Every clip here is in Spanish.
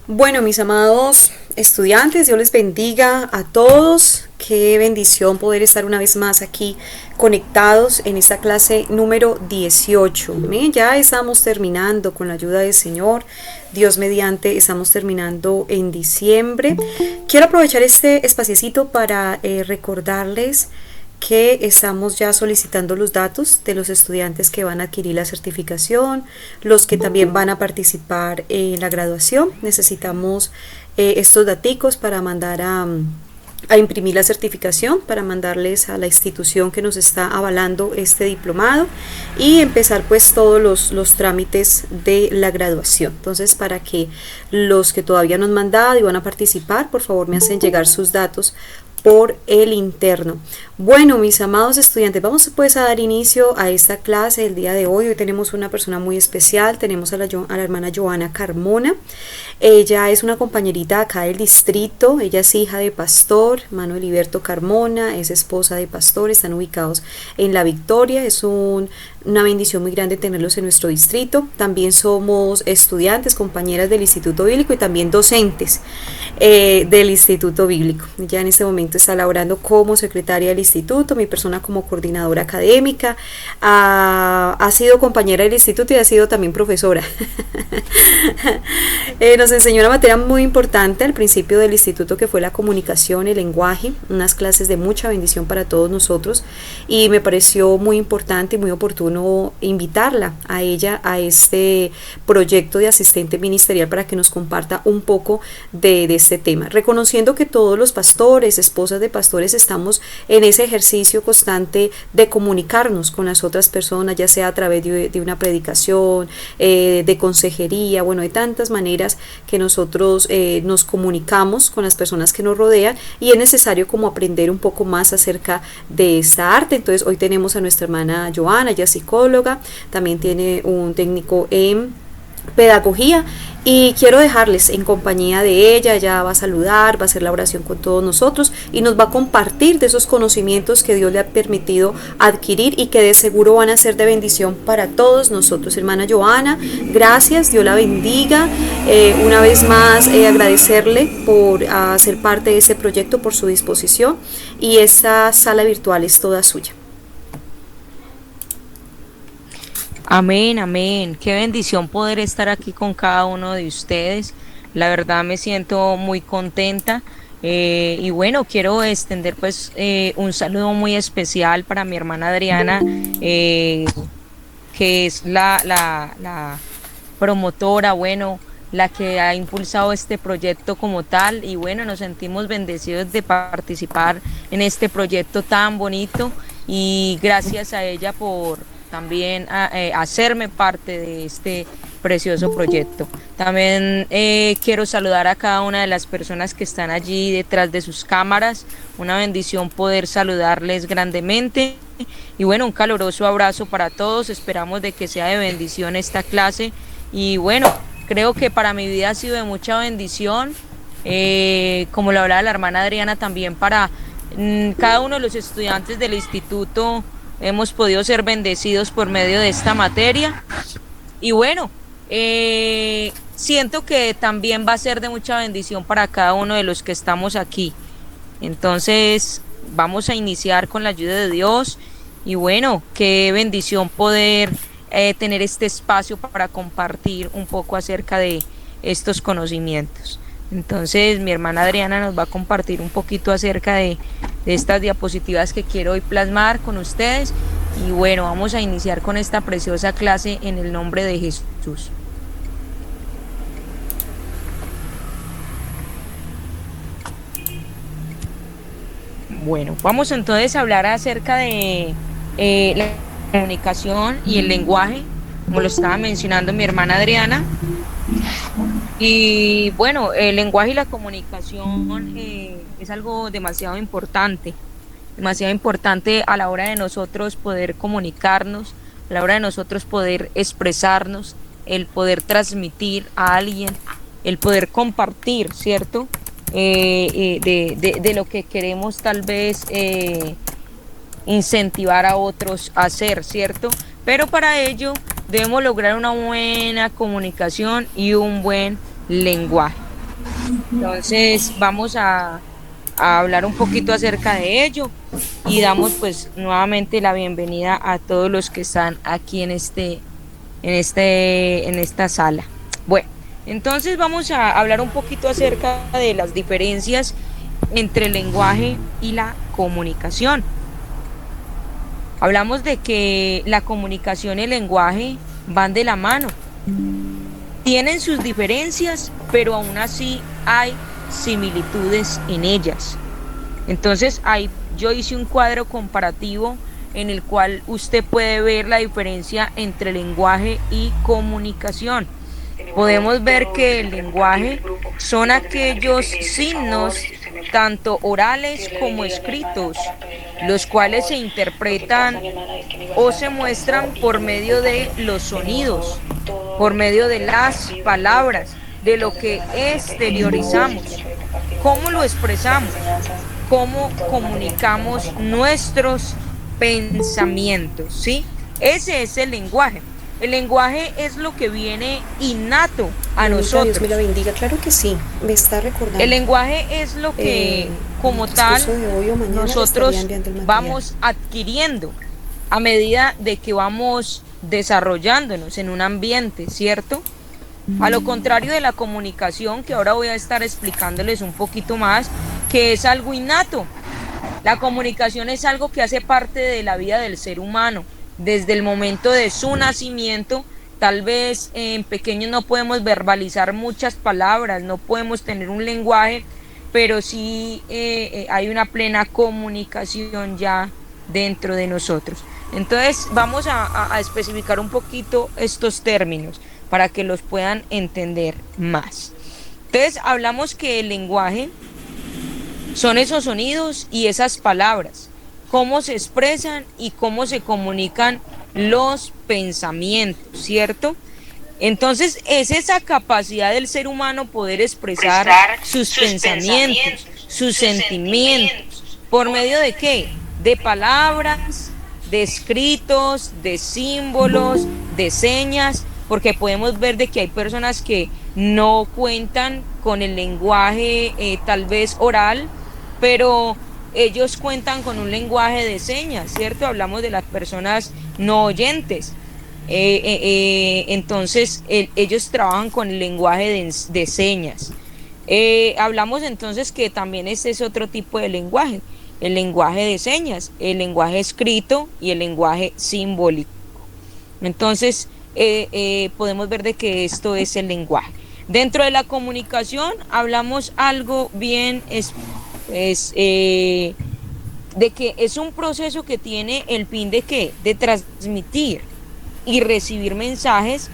Bueno, mis amados estudiantes, Dios les bendiga a todos. Qué bendición poder estar una vez más aquí conectados en esta clase número 18. ¿Eh? Ya estamos terminando con la ayuda del Señor. Dios mediante, estamos terminando en diciembre. Quiero aprovechar este espaciecito para recordarles que estamos ya solicitando los datos de los estudiantes que van a adquirir la certificación, los que también van a participar en la graduación. Necesitamos estos daticos para mandar a imprimir la certificación, para mandarles a la institución que nos está avalando este diplomado y empezar pues todos los trámites de la graduación. Entonces, para que los que todavía no han mandado y van a participar, por favor me hacen llegar sus datos por el interno. Bueno, mis amados estudiantes, vamos pues a dar inicio a esta clase del día de hoy. Hoy tenemos una persona muy especial, tenemos a la hermana Joana Carmona. Ella es una compañerita acá del distrito, ella es hija de pastor, hermano Heriberto Carmona, es esposa de pastor, están ubicados en La Victoria, es una bendición muy grande tenerlos en nuestro distrito. También somos estudiantes, compañeras del Instituto Bíblico y también docentes del Instituto Bíblico. Ya en este momento está laborando como secretaria del instituto, mi persona como coordinadora académica, ha sido compañera del instituto y ha sido también profesora. Nos enseñó una materia muy importante al principio del instituto, que fue la comunicación, el lenguaje, unas clases de mucha bendición para todos nosotros, y me pareció muy importante y muy oportuno invitarla a ella a este proyecto de asistente ministerial para que nos comparta un poco de este tema, reconociendo que todos los pastores, esposas de pastores, estamos en ese ejercicio constante de comunicarnos con las otras personas, ya sea a través de una predicación, de consejería, bueno, de tantas maneras que nosotros nos comunicamos con las personas que nos rodean, y es necesario como aprender un poco más acerca de esta arte. Entonces hoy tenemos a nuestra hermana Joana, ella es psicóloga, también tiene un técnico en pedagogía, y quiero dejarles en compañía de ella. Ella va a saludar, va a hacer la oración con todos nosotros y nos va a compartir de esos conocimientos que Dios le ha permitido adquirir y que de seguro van a ser de bendición para todos nosotros. Hermana Joana, gracias, Dios la bendiga. Una vez más agradecerle por ser parte de este proyecto, por su disposición, y esta sala virtual es toda suya. Amén, amén. Qué bendición poder estar aquí con cada uno de ustedes. La verdad me siento muy contenta. Y bueno, quiero extender pues un saludo muy especial para mi hermana Adriana, que es la promotora, bueno, la que ha impulsado este proyecto como tal. Y bueno, nos sentimos bendecidos de participar en este proyecto tan bonito, y gracias a ella por también hacerme parte de este precioso proyecto. También quiero saludar a cada una de las personas que están allí detrás de sus cámaras. Una bendición poder saludarles grandemente. Y bueno, un caluroso abrazo para todos. Esperamos de que sea de bendición esta clase. Y bueno, creo que para mi vida ha sido de mucha bendición. Como lo hablaba la hermana Adriana, también para cada uno de los estudiantes del instituto hemos podido ser bendecidos por medio de esta materia. Y bueno, siento que también va a ser de mucha bendición para cada uno de los que estamos aquí. Entonces vamos a iniciar con la ayuda de Dios. Y bueno, qué bendición poder tener este espacio para compartir un poco acerca de estos conocimientos. Entonces mi hermana Adriana nos va a compartir un poquito acerca de estas diapositivas que quiero hoy plasmar con ustedes. Y bueno, vamos a iniciar con esta preciosa clase en el nombre de Jesús. Bueno, vamos entonces a hablar acerca de la comunicación y el lenguaje, como lo estaba mencionando mi hermana Adriana. Y bueno, el lenguaje y la comunicación es algo demasiado importante a la hora de nosotros poder comunicarnos, a la hora de nosotros poder expresarnos, el poder transmitir a alguien, el poder compartir, ¿cierto? De lo que queremos tal vez incentivar a otros a hacer, ¿cierto? Pero para ello debemos lograr una buena comunicación y un buen lenguaje. Entonces vamos a hablar un poquito acerca de ello y damos pues nuevamente la bienvenida a todos los que están aquí en esta sala. Bueno, entonces vamos a hablar un poquito acerca de las diferencias entre el lenguaje y la comunicación. Hablamos de que la comunicación y el lenguaje van de la mano. Tienen sus diferencias, pero aún así hay similitudes en ellas. Entonces, yo hice un cuadro comparativo en el cual usted puede ver la diferencia entre lenguaje y comunicación. Podemos ver que el lenguaje son aquellos signos, tanto orales como escritos, los cuales se interpretan o se muestran por medio de los sonidos, por medio de las palabras, de lo que exteriorizamos, cómo lo expresamos, cómo comunicamos nuestros pensamientos, ¿sí? Ese es el lenguaje. El lenguaje es lo que viene innato a Mamita, Dios nosotros. me la bendiga, claro que sí, me está recordando. El lenguaje es lo que, En el como tal, transcurso de hoy o mañana le estaría nosotros enviando el material. vamos adquiriendo a medida de que vamos desarrollándonos en un ambiente, ¿cierto? A lo contrario de la comunicación, que ahora voy a estar explicándoles un poquito más, que es algo innato. La comunicación es algo que hace parte de la vida del ser humano. Desde el momento de su nacimiento, tal vez en pequeños no podemos verbalizar muchas palabras, no podemos tener un lenguaje, pero sí hay una plena comunicación ya dentro de nosotros. Entonces vamos a especificar un poquito estos términos para que los puedan entender más. Entonces hablamos que el lenguaje son esos sonidos y esas palabras, cómo se expresan y cómo se comunican los pensamientos, ¿cierto? Entonces es esa capacidad del ser humano poder expresar sus pensamientos, sus sentimientos, ¿por medio de qué? De palabras, de escritos, de símbolos, de señas, porque podemos ver de que hay personas que no cuentan con el lenguaje tal vez oral, pero ellos cuentan con un lenguaje de señas, ¿cierto? Hablamos de las personas no oyentes. Entonces, ellos trabajan con el lenguaje de señas. Hablamos entonces que también este es otro tipo de lenguaje, el lenguaje de señas, el lenguaje escrito y el lenguaje simbólico. Entonces, podemos ver de que esto es el lenguaje. Dentro de la comunicación hablamos algo bien de que es un proceso que tiene el fin de ¿qué? De transmitir y recibir mensajes,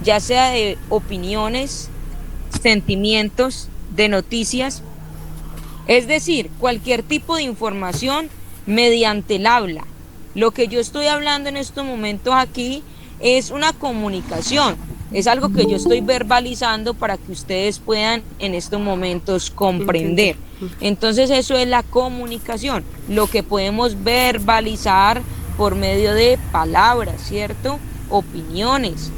ya sea de opiniones, sentimientos, de noticias, es decir, cualquier tipo de información mediante el habla. Lo que yo estoy hablando en estos momentos aquí es una comunicación, es algo que yo estoy verbalizando para que ustedes puedan en estos momentos comprender. Entonces eso es la comunicación, lo que podemos verbalizar por medio de palabras, ¿cierto? Opiniones.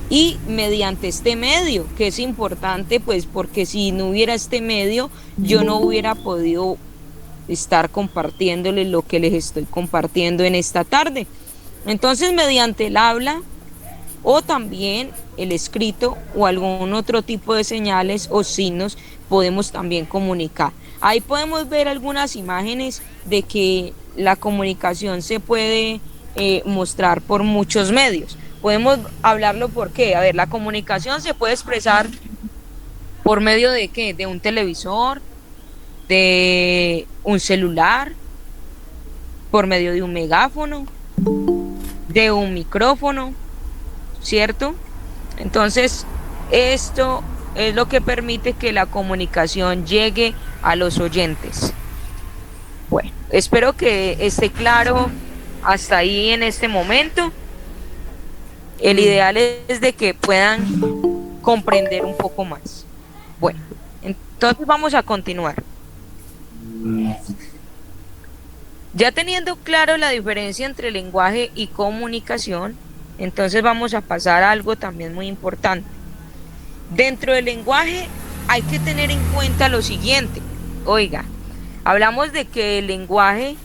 Y mediante este medio, que es importante, pues porque si no hubiera este medio, yo no hubiera podido estar compartiéndoles lo que les estoy compartiendo en esta tarde. Entonces, mediante el habla o también el escrito o algún otro tipo de señales o signos, podemos también comunicar. Ahí podemos ver algunas imágenes de que la comunicación se puede mostrar por muchos medios. Podemos hablarlo por qué. A ver, la comunicación se puede expresar por medio de qué, de un televisor, de un celular, por medio de un megáfono, de un micrófono, ¿cierto? Entonces, esto es lo que permite que la comunicación llegue a los oyentes. Bueno, espero que esté claro hasta ahí en este momento. El ideal es de que puedan comprender un poco más. Bueno, entonces vamos a continuar. Ya teniendo claro la diferencia entre lenguaje y comunicación, entonces vamos a pasar a algo también muy importante. Dentro del lenguaje hay que tener en cuenta lo siguiente. Oiga, hablamos de que el lenguaje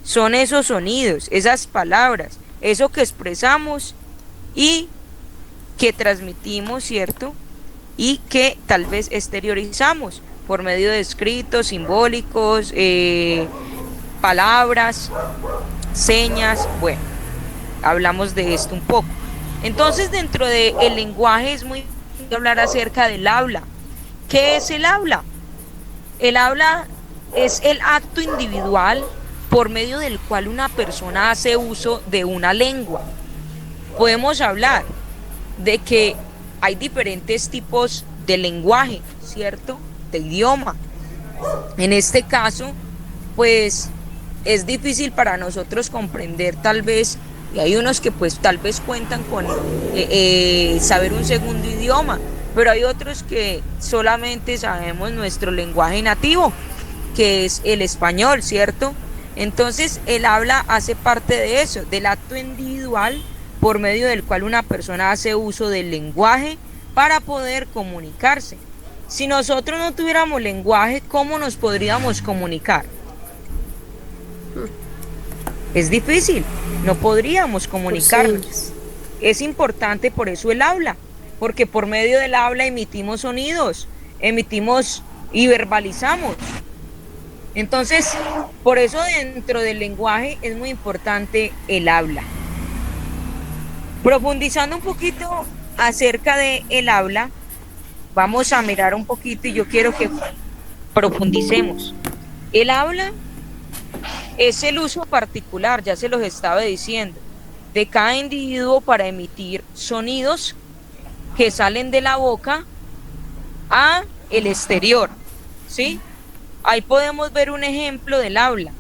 son esos sonidos, esas palabras, eso que expresamos y que transmitimos, ¿cierto? Y que tal vez exteriorizamos por medio de escritos, simbólicos, palabras, señas. Bueno, hablamos de esto un poco. Entonces, dentro del lenguaje es muy importante hablar acerca del habla. ¿Qué es el habla? El habla es el acto individual por medio del cual una persona hace uso de una lengua. Podemos hablar de que hay diferentes tipos de lenguaje, ¿cierto? De idioma. En este caso, pues es difícil para nosotros comprender tal vez, y hay unos que pues tal vez cuentan con saber un segundo idioma, pero hay otros que solamente sabemos nuestro lenguaje nativo, que es el español, ¿cierto? Entonces el habla hace parte de eso, del acto individual por medio del cual una persona hace uso del lenguaje para poder comunicarse. Si nosotros no tuviéramos lenguaje, ¿cómo nos podríamos comunicar? Es difícil, no podríamos comunicarnos. Es importante por eso el habla, porque por medio del habla emitimos sonidos, emitimos y verbalizamos. Entonces, por eso dentro del lenguaje es muy importante el habla. Profundizando un poquito acerca de el habla, vamos a mirar un poquito y yo quiero que profundicemos. El habla es el uso particular, ya se los estaba diciendo, de cada individuo para emitir sonidos que salen de la boca a el exterior, ¿sí? Ahí podemos ver un ejemplo del habla.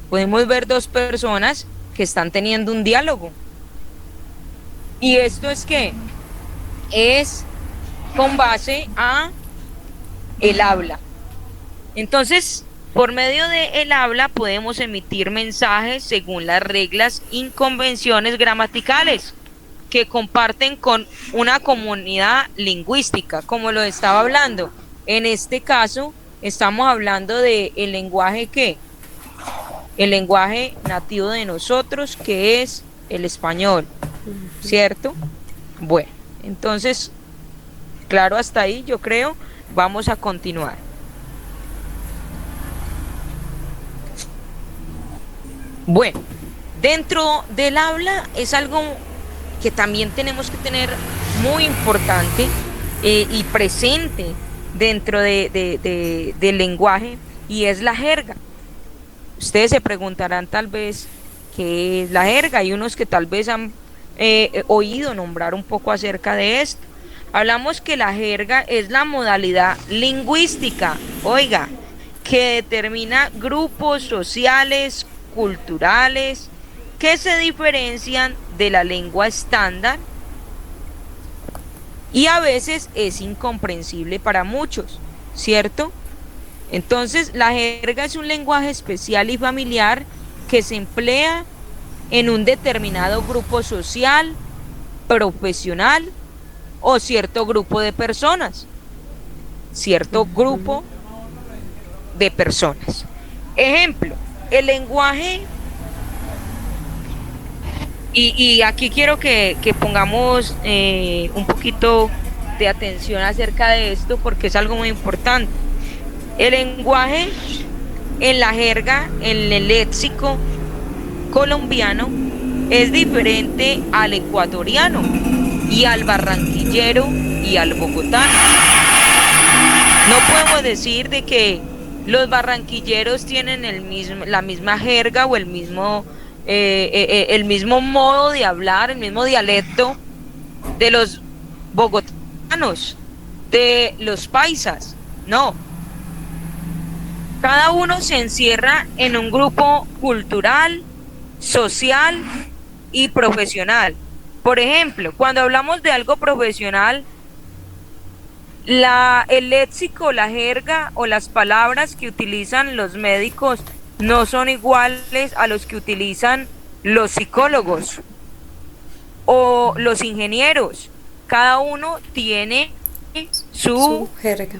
Podemos ver dos personas que están teniendo un diálogo. Y esto es que es con base a el habla. Entonces, por medio de el habla podemos emitir mensajes según las reglas y convenciones gramaticales que comparten con una comunidad lingüística, como lo estaba hablando. En este caso, estamos hablando de el lenguaje que, el lenguaje nativo de nosotros, que es el español, ¿cierto? Bueno, entonces, claro, hasta ahí yo creo, vamos a continuar. Bueno, dentro del habla es algo que también tenemos que tener muy importante y presente dentro del lenguaje, y es la jerga. Ustedes se preguntarán tal vez qué es la jerga. Hay unos que tal vez han oído nombrar un poco acerca de esto. Hablamos que la jerga es la modalidad lingüística, oiga, que determina grupos sociales, culturales, que se diferencian de la lengua estándar y a veces es incomprensible para muchos, ¿cierto? Entonces, la jerga es un lenguaje especial y familiar que se emplea en un determinado grupo social, profesional o cierto grupo de personas. Cierto grupo de personas. Ejemplo, el lenguaje, y aquí quiero que pongamos un poquito de atención acerca de esto porque es algo muy importante. El lenguaje en la jerga, en el léxico colombiano, es diferente al ecuatoriano y al barranquillero y al bogotano. No podemos decir de que los barranquilleros tienen la misma jerga o el mismo modo de hablar, el mismo dialecto de los bogotanos, de los paisas. No. Cada uno se encierra en un grupo cultural, social y profesional. Por ejemplo, cuando hablamos de algo profesional, el léxico, la jerga o las palabras que utilizan los médicos no son iguales a los que utilizan los psicólogos o los ingenieros. Cada uno tiene su jerga.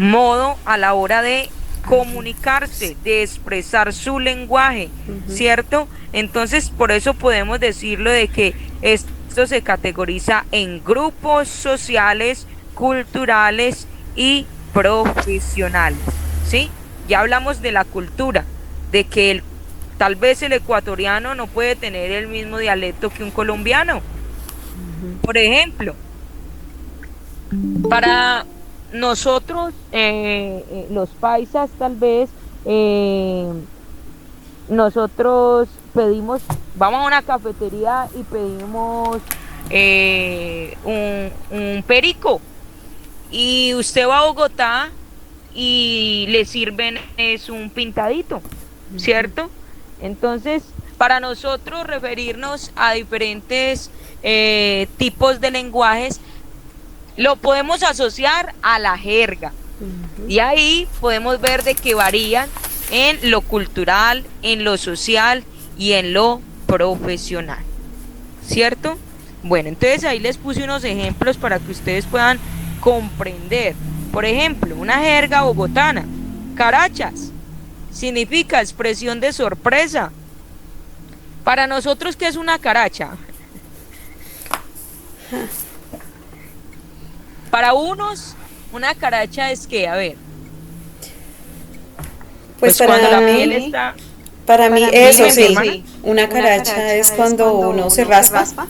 modo a la hora de comunicarse, de expresar su lenguaje, ¿cierto? Entonces, por eso podemos decirlo de que esto se categoriza en grupos sociales, culturales y profesionales, ¿sí? Ya hablamos de la cultura, de que tal vez el ecuatoriano no puede tener el mismo dialecto que un colombiano. Por ejemplo, para nosotros, los paisas, tal vez, nosotros pedimos, vamos a una cafetería y pedimos un perico. Y usted va a Bogotá y le sirven es un pintadito, ¿cierto? Entonces, para nosotros referirnos a diferentes tipos de lenguajes, lo podemos asociar a la jerga. Y ahí podemos ver de que varían en lo cultural, en lo social y en lo profesional, ¿cierto? Bueno, entonces ahí les puse unos ejemplos para que ustedes puedan comprender. Por ejemplo, una jerga bogotana, carachas, significa expresión de sorpresa. Para nosotros, ¿qué es una caracha? Para unos, una caracha es que, a ver, Pues cuando la para piel mí, está... para mí Dime, eso mi sí, hermana. una caracha es cuando uno se raspa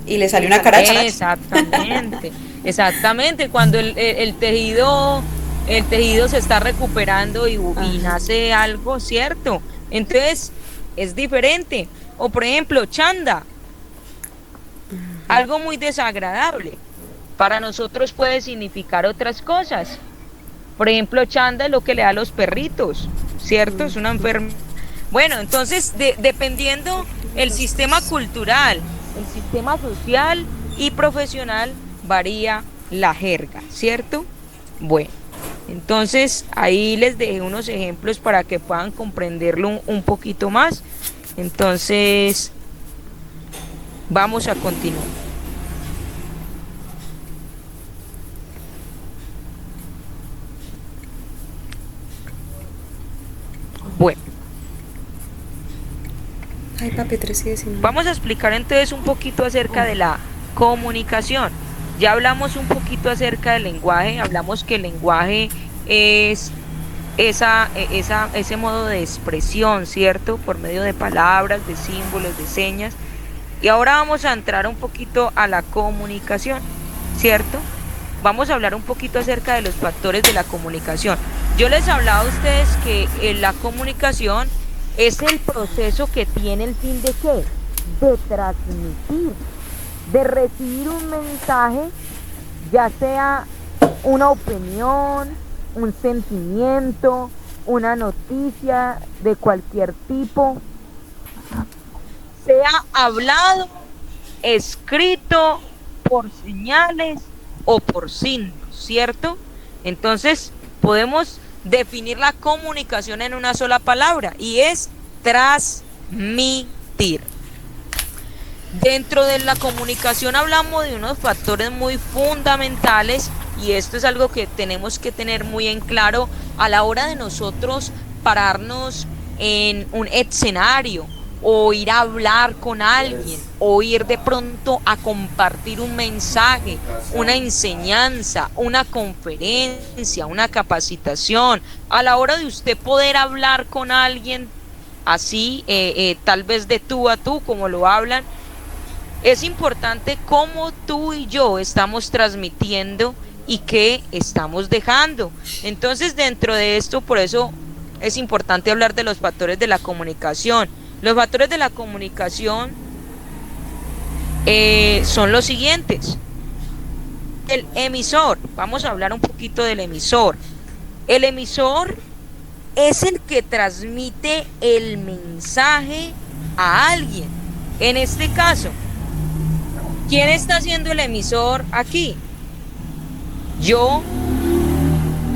y le sale una caracha. Exactamente, exactamente. Cuando el tejido se está recuperando y Ajá. nace algo, ¿cierto? Entonces, es diferente. O por ejemplo, chanda, algo muy desagradable. Para nosotros puede significar otras cosas. Por ejemplo, chanda es lo que le da a los perritos, ¿cierto? Es una enfermedad. Bueno, entonces, dependiendo el sistema cultural, el sistema social y profesional, varía la jerga, ¿cierto? Bueno, entonces ahí les dejé unos ejemplos para que puedan comprenderlo un poquito más. Entonces, vamos a continuar. Bueno. Ay, papi, 3 y 19. Vamos a explicar entonces un poquito acerca de la comunicación. Ya hablamos un poquito acerca del lenguaje, hablamos que el lenguaje es ese modo de expresión, ¿cierto? Por medio de palabras, de símbolos, de señas. Y ahora vamos a entrar un poquito a la comunicación, ¿cierto? Vamos a hablar un poquito acerca de los factores de la comunicación. Yo les hablaba a ustedes que la comunicación es el proceso que tiene el fin de ¿qué? De transmitir, de recibir un mensaje, ya sea una opinión, un sentimiento, una noticia de cualquier tipo, sea hablado, escrito, por señales o por signos, ¿cierto? Entonces, podemos definir la comunicación en una sola palabra y es transmitir. Dentro de la comunicación hablamos de unos factores muy fundamentales y esto es algo que tenemos que tener muy en claro a la hora de nosotros pararnos en un escenario o ir a hablar con alguien o ir de pronto a compartir un mensaje, una enseñanza, una conferencia, una capacitación. A la hora de usted poder hablar con alguien así, tal vez de tú a tú, como lo hablan, es importante cómo tú y yo estamos transmitiendo y qué estamos dejando. Entonces, dentro de esto, por eso es importante hablar de los factores de la comunicación. Los factores de la comunicación son los siguientes. El emisor, vamos a hablar un poquito del emisor. El emisor es el que transmite el mensaje a alguien. En este caso, ¿quién está siendo el emisor aquí? Yo,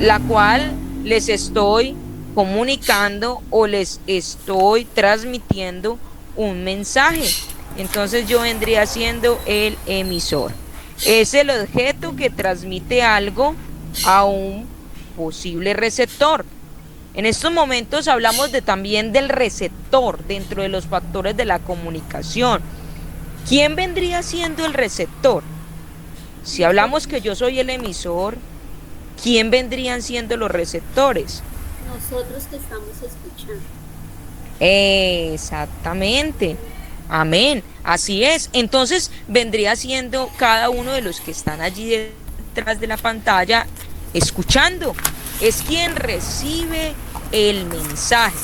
la cual les estoy comunicando o les estoy transmitiendo un mensaje. Entonces yo vendría siendo el emisor. Es el objeto que transmite algo a un posible receptor. En estos momentos hablamos también del receptor dentro de los factores de la comunicación. ¿Quién vendría siendo el receptor? Si hablamos que yo soy el emisor, ¿quién vendrían siendo los receptores? Nosotros que estamos escuchando. Exactamente. Amén. Así es. Entonces vendría siendo cada uno de los que están allí detrás de la pantalla escuchando. Es quien recibe el mensaje.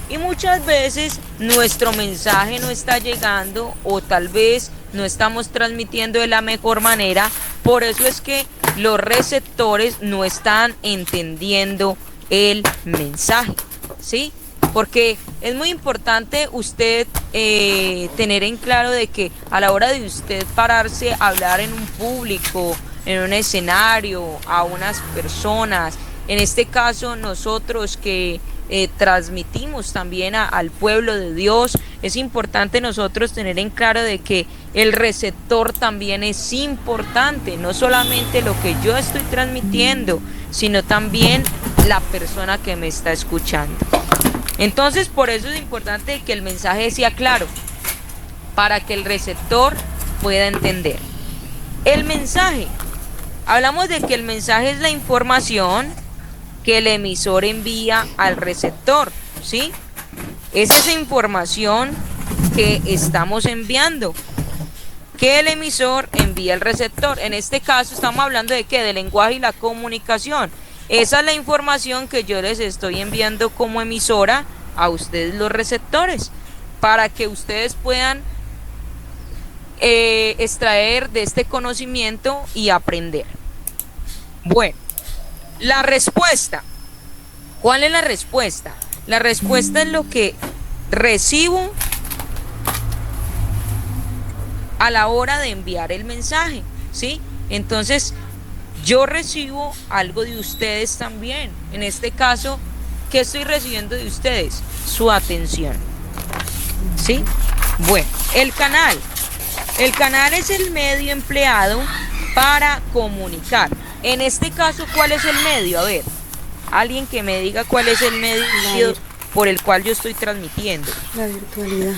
Y muchas veces nuestro mensaje no está llegando o tal vez no estamos transmitiendo de la mejor manera. Por eso es que los receptores no están entendiendo el mensaje, ¿sí? Porque es muy importante usted tener en claro de que a la hora de usted pararse a hablar en un público, en un escenario, a unas personas, en este caso nosotros que transmitimos también al pueblo de Dios, es importante nosotros tener en claro de que el receptor también es importante, no solamente lo que yo estoy transmitiendo, sino también la persona que me está escuchando. Entonces, por eso es importante que el mensaje sea claro, para que el receptor pueda entender. El mensaje, hablamos de que el mensaje es la información que el emisor envía al receptor, ¿sí? Es esa información que estamos enviando, que el emisor envía al receptor. En este caso estamos hablando de ¿qué? Del lenguaje y la comunicación. Esa es la información que yo les estoy enviando como emisora a ustedes los receptores, para que ustedes puedan extraer de este conocimiento y aprender. Bueno, la respuesta. ¿Cuál es la respuesta? La respuesta es lo que recibo a la hora de enviar el mensaje, ¿sí? Entonces, yo recibo algo de ustedes también. En este caso, ¿qué estoy recibiendo de ustedes? Su atención, ¿sí? Bueno, el canal. El canal es el medio empleado para comunicar. En este caso, ¿cuál es el medio? A ver, alguien que me diga cuál es el medio por el cual yo estoy transmitiendo. La virtualidad.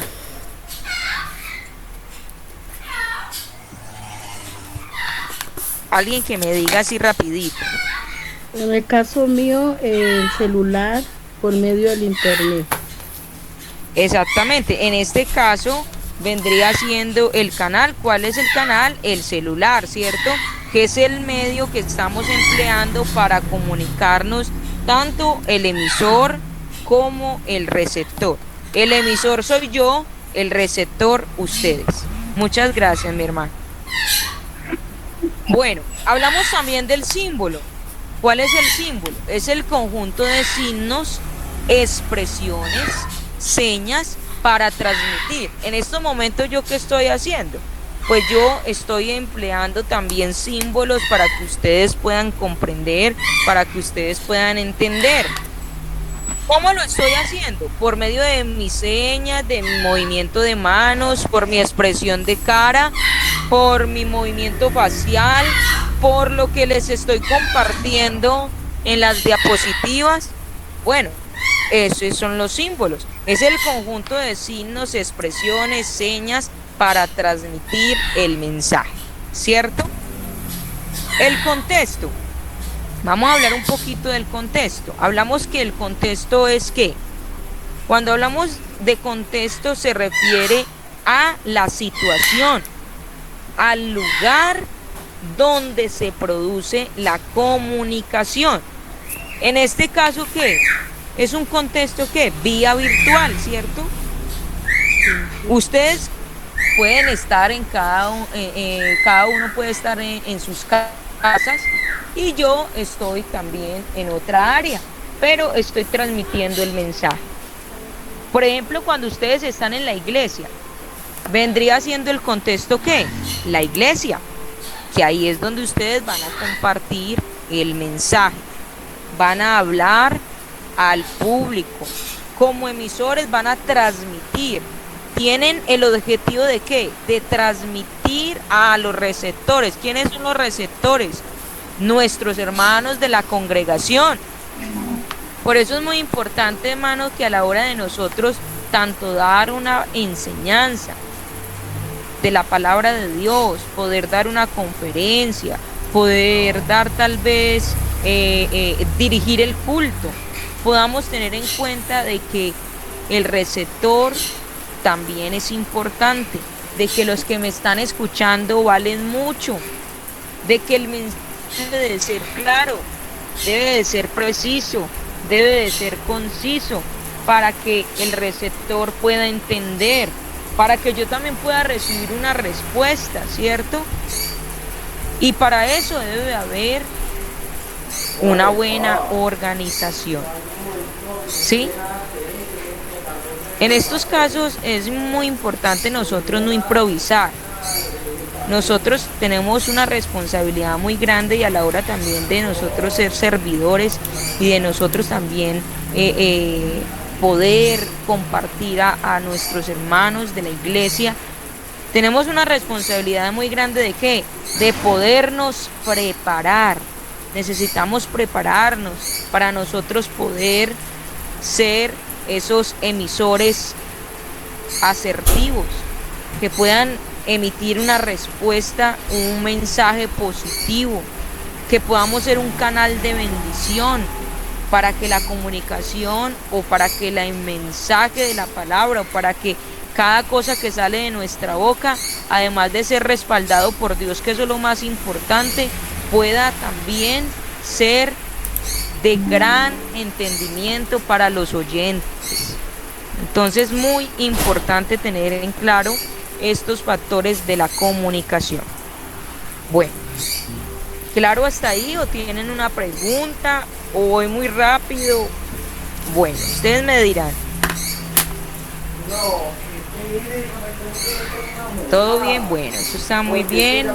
Alguien que me diga así rapidito. En el caso mío, el celular por medio del internet. Exactamente, en este caso vendría siendo el canal. ¿Cuál es el canal? El celular, ¿cierto? Que es el medio que estamos empleando para comunicarnos, tanto el emisor como el receptor. El emisor soy yo, el receptor ustedes. Muchas gracias, mi hermano. Bueno, hablamos también del símbolo. ¿Cuál es el símbolo? Es el conjunto de signos, expresiones, señas para transmitir. En estos momentos, ¿yo qué estoy haciendo? Pues yo estoy empleando también símbolos para que ustedes puedan comprender, para que ustedes puedan entender. ¿Cómo lo estoy haciendo? Por medio de mis señas, de mi movimiento de manos, por mi expresión de cara, por mi movimiento facial, por lo que les estoy compartiendo en las diapositivas. Bueno, esos son los símbolos. Es el conjunto de signos, expresiones, señas para transmitir el mensaje, ¿cierto? El contexto. Vamos a hablar un poquito del contexto. Hablamos que el contexto es ¿qué? Cuando hablamos de contexto se refiere a la situación, al lugar donde se produce la comunicación. En este caso, ¿qué? Es un contexto ¿qué? Vía virtual, ¿cierto? Ustedes pueden estar en cada uno puede estar en sus casas y yo estoy también en otra área, pero estoy transmitiendo el mensaje. Por ejemplo, cuando ustedes están en la iglesia, vendría siendo el contexto ¿qué? La iglesia, que ahí es donde ustedes van a compartir el mensaje, van a hablar al público, como emisores van a transmitir. Tienen el objetivo de ¿qué? De transmitir a los receptores. ¿Quiénes son los receptores? nuestros hermanos de la congregación. Por eso es muy importante, hermanos, que a la hora de nosotros tanto dar una enseñanza de la palabra de Dios, poder dar una conferencia, poder dar tal vez dirigir el culto, podamos tener en cuenta de que el receptor también es importante, de que los que me están escuchando valen mucho, de que el mensaje debe de ser claro, debe de ser preciso, debe de ser conciso, para que el receptor pueda entender, para que yo también pueda recibir una respuesta, ¿cierto? Y para eso debe de haber una buena organización, ¿sí? En estos casos es muy importante nosotros no improvisar. Nosotros tenemos una responsabilidad muy grande y a la hora también de nosotros ser servidores y de nosotros también poder compartir a nuestros hermanos de la iglesia. Tenemos una responsabilidad muy grande ¿de qué? De podernos preparar. Necesitamos prepararnos para nosotros poder ser esos emisores asertivos que puedan emitir una respuesta, un mensaje positivo, que podamos ser un canal de bendición para que la comunicación o para que el mensaje de la palabra o para que cada cosa que sale de nuestra boca, además de ser respaldado por Dios, que eso es lo más importante, pueda también ser de gran entendimiento para los oyentes. Entonces, muy importante tener en claro estos factores de la comunicación. Bueno, ¿claro hasta ahí o tienen una pregunta o voy muy rápido? Bueno, ustedes me dirán. ¿Todo bien? Bueno, eso está muy bien.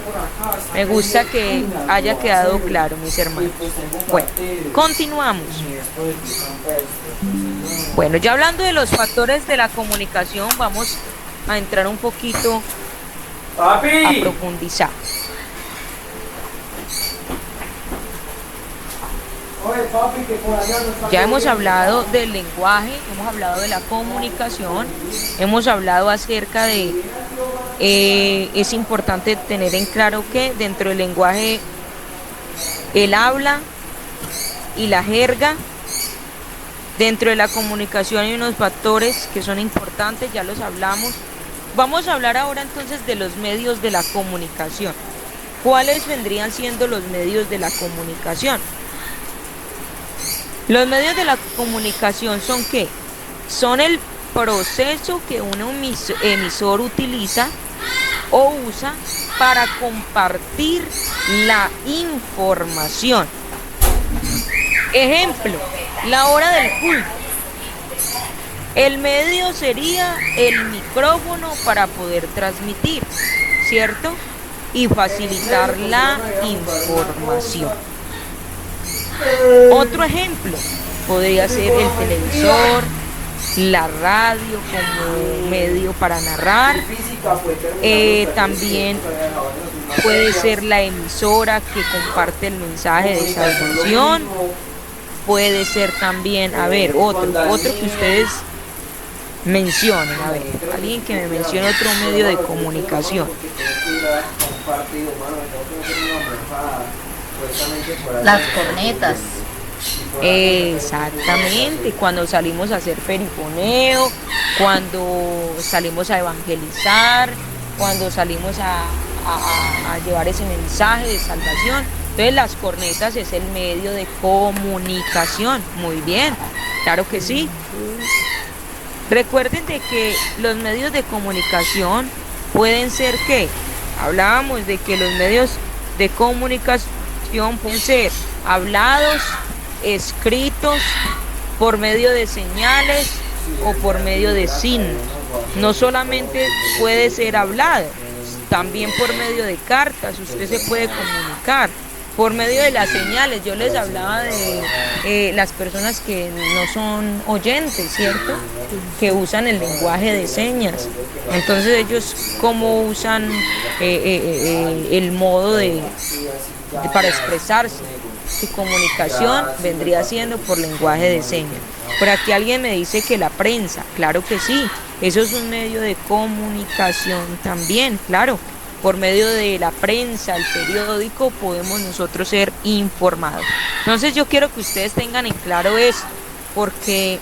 Me gusta que haya quedado claro, mis hermanos. Bueno, continuamos. Bueno, ya hablando de los factores de la comunicación, vamos a entrar un poquito a profundizar. Ya hemos hablado del lenguaje, hemos hablado de la comunicación, hemos hablado acerca de, es importante tener en claro que dentro del lenguaje, el habla y la jerga, dentro de la comunicación hay unos factores que son importantes, ya los hablamos. Vamos a hablar ahora entonces de los medios de la comunicación. ¿Cuáles vendrían siendo los medios de la comunicación? Los medios de la comunicación son ¿qué? Son el proceso que un emisor utiliza o usa para compartir la información. Ejemplo, la hora del culto. El medio sería el micrófono para poder transmitir, ¿cierto? Y facilitar la información. Otro ejemplo podría ser el televisor, la radio como medio para narrar, también puede ser la emisora que comparte el mensaje de salvación, puede ser también, a ver, otro que ustedes mencionen, a ver, alguien que me mencione otro medio de comunicación. Las cornetas. Exactamente, cuando salimos a hacer perifoneo, cuando salimos a evangelizar, cuando salimos a llevar ese mensaje de salvación. Entonces las cornetas es el medio de comunicación. Muy bien, claro que sí. Recuerden de que los medios de comunicación pueden ser ¿qué? Hablábamos de que los medios de comunicación pueden ser hablados, escritos, por medio de señales o por medio de signos. No solamente puede ser hablado, también por medio de cartas usted se puede comunicar. Por medio de las señales, yo les hablaba de las personas que no son oyentes, ¿cierto? Que usan el lenguaje de señas. Entonces ellos cómo usan el modo para expresarse. Su comunicación vendría siendo por lenguaje de señas. Por aquí alguien me dice que la prensa, claro que sí, eso es un medio de comunicación también, claro. Por medio de la prensa, el periódico, podemos nosotros ser informados. Entonces yo quiero que ustedes tengan en claro esto, porque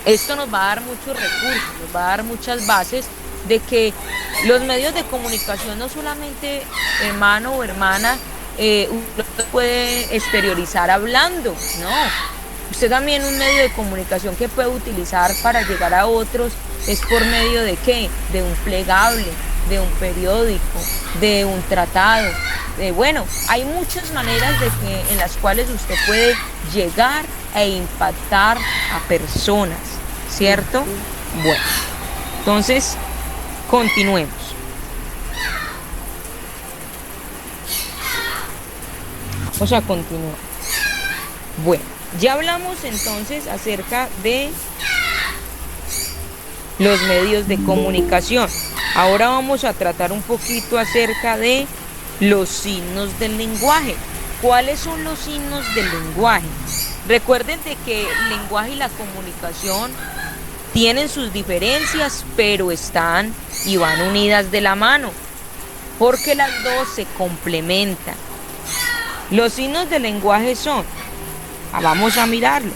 esto nos va a dar muchos recursos, nos va a dar muchas bases de que los medios de comunicación no solamente, hermano o hermana, uno puede exteriorizar hablando, no. Usted también un medio de comunicación que puede utilizar para llegar a otros es por medio de ¿qué? De un plegable, de un periódico, de un tratado. Bueno, hay muchas maneras en las cuales usted puede llegar e impactar a personas, ¿cierto? Bueno, entonces continuemos. Vamos a continuar. Bueno, ya hablamos entonces acerca de los medios de comunicación. Ahora vamos a tratar un poquito acerca de los signos del lenguaje. ¿Cuáles son los signos del lenguaje? Recuerden de que el lenguaje y la comunicación tienen sus diferencias, pero están y van unidas de la mano, porque las dos se complementan. Los signos del lenguaje son, vamos a mirarlo.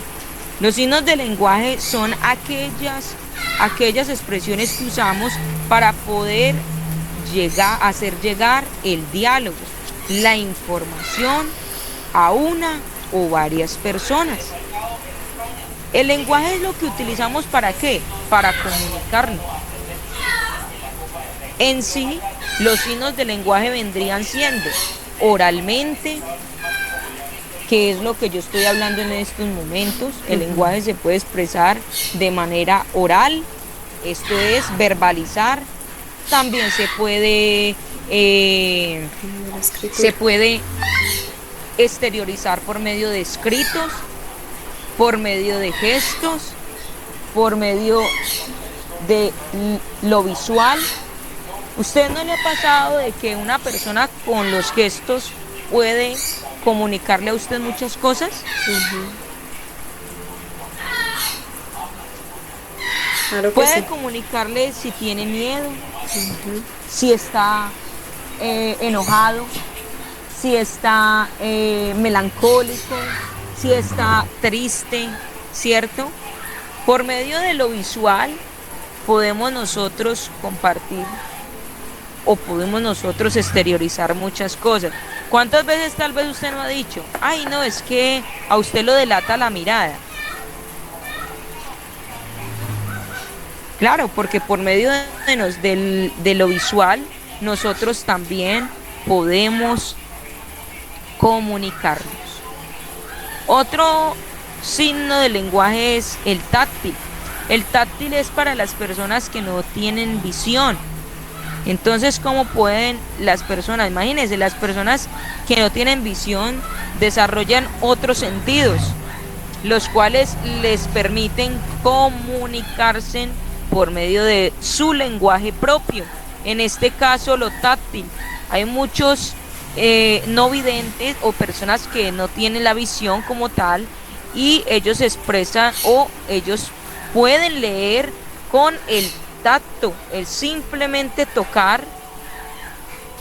Los signos del lenguaje son aquellas expresiones que usamos para poder hacer llegar el diálogo, la información a una o varias personas. El lenguaje es lo que utilizamos ¿para qué? Para comunicarnos. En sí, los signos del lenguaje vendrían siendo oralmente, que es lo que yo estoy hablando en estos momentos. El lenguaje se puede expresar de manera oral, esto es verbalizar. También se puede exteriorizar por medio de escritos, por medio de gestos, por medio de lo visual. ¿Usted no le ha pasado de que una persona con los gestos puede comunicarle a usted muchas cosas? Claro que Puede sí. comunicarle si tiene miedo, si está enojado, si está melancólico, si está triste, ¿cierto? Por medio de lo visual podemos nosotros compartir o podemos nosotros exteriorizar muchas cosas. ¿Cuántas veces tal vez usted no ha dicho, ay no, es que a usted lo delata la mirada? Claro, porque por medio de lo visual nosotros también podemos comunicarnos. Otro signo del lenguaje es el táctil. El táctil es para las personas que no tienen visión. Entonces, ¿cómo pueden las personas? Imagínense, las personas que no tienen visión desarrollan otros sentidos, los cuales les permiten comunicarse por medio de su lenguaje propio. En este caso, lo táctil. Hay muchos no videntes o personas que no tienen la visión como tal, y ellos expresan o ellos pueden leer con el tacto, el simplemente tocar,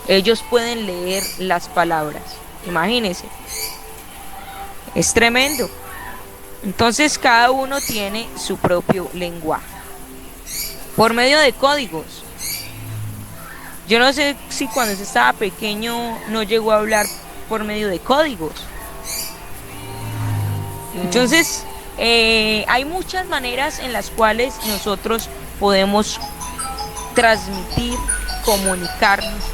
ellos pueden leer las palabras. Imagínense, es tremendo. Entonces cada uno tiene su propio lenguaje por medio de códigos. Yo no sé si cuando se estaba pequeño no llegó a hablar por medio de códigos. Entonces hay muchas maneras en las cuales nosotros podemos transmitir, comunicarnos.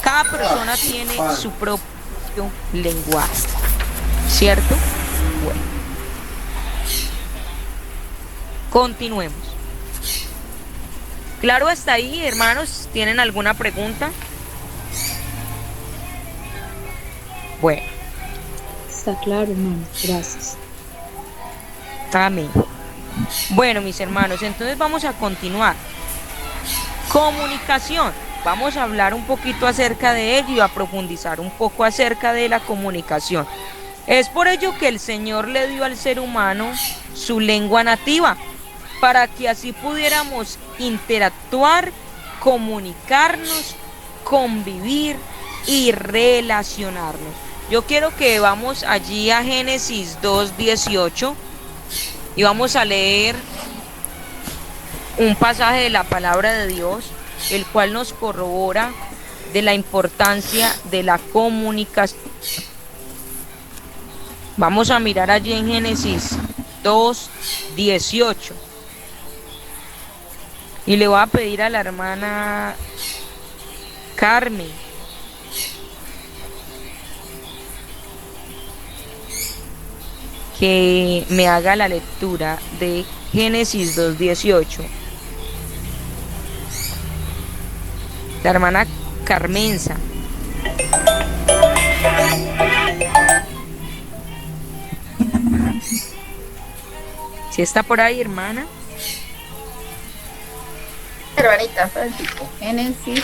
Cada persona tiene su propio lenguaje, ¿cierto? Bueno, continuemos. Claro, hasta ahí, hermanos, ¿tienen alguna pregunta? Bueno. Está claro, hermano. Gracias. Amén. Bueno, mis hermanos, entonces vamos a continuar. Comunicación. vamos a hablar un poquito acerca de ello y a profundizar un poco acerca de la comunicación. Es por ello que el Señor le dio al ser humano su lengua nativa, para que así pudiéramos interactuar, comunicarnos, convivir y relacionarnos. Yo quiero que vamos allí a Génesis 2:18 y vamos a leer un pasaje de la palabra de Dios, el cual nos corrobora de la importancia de la comunicación. Vamos a mirar allí en Génesis 2:18. Y le voy a pedir a la hermana Carmen que me haga la lectura de Génesis 2:18. La hermana Carmenza. ¿Sí está por ahí, hermana? Hermanita, Francisco. Génesis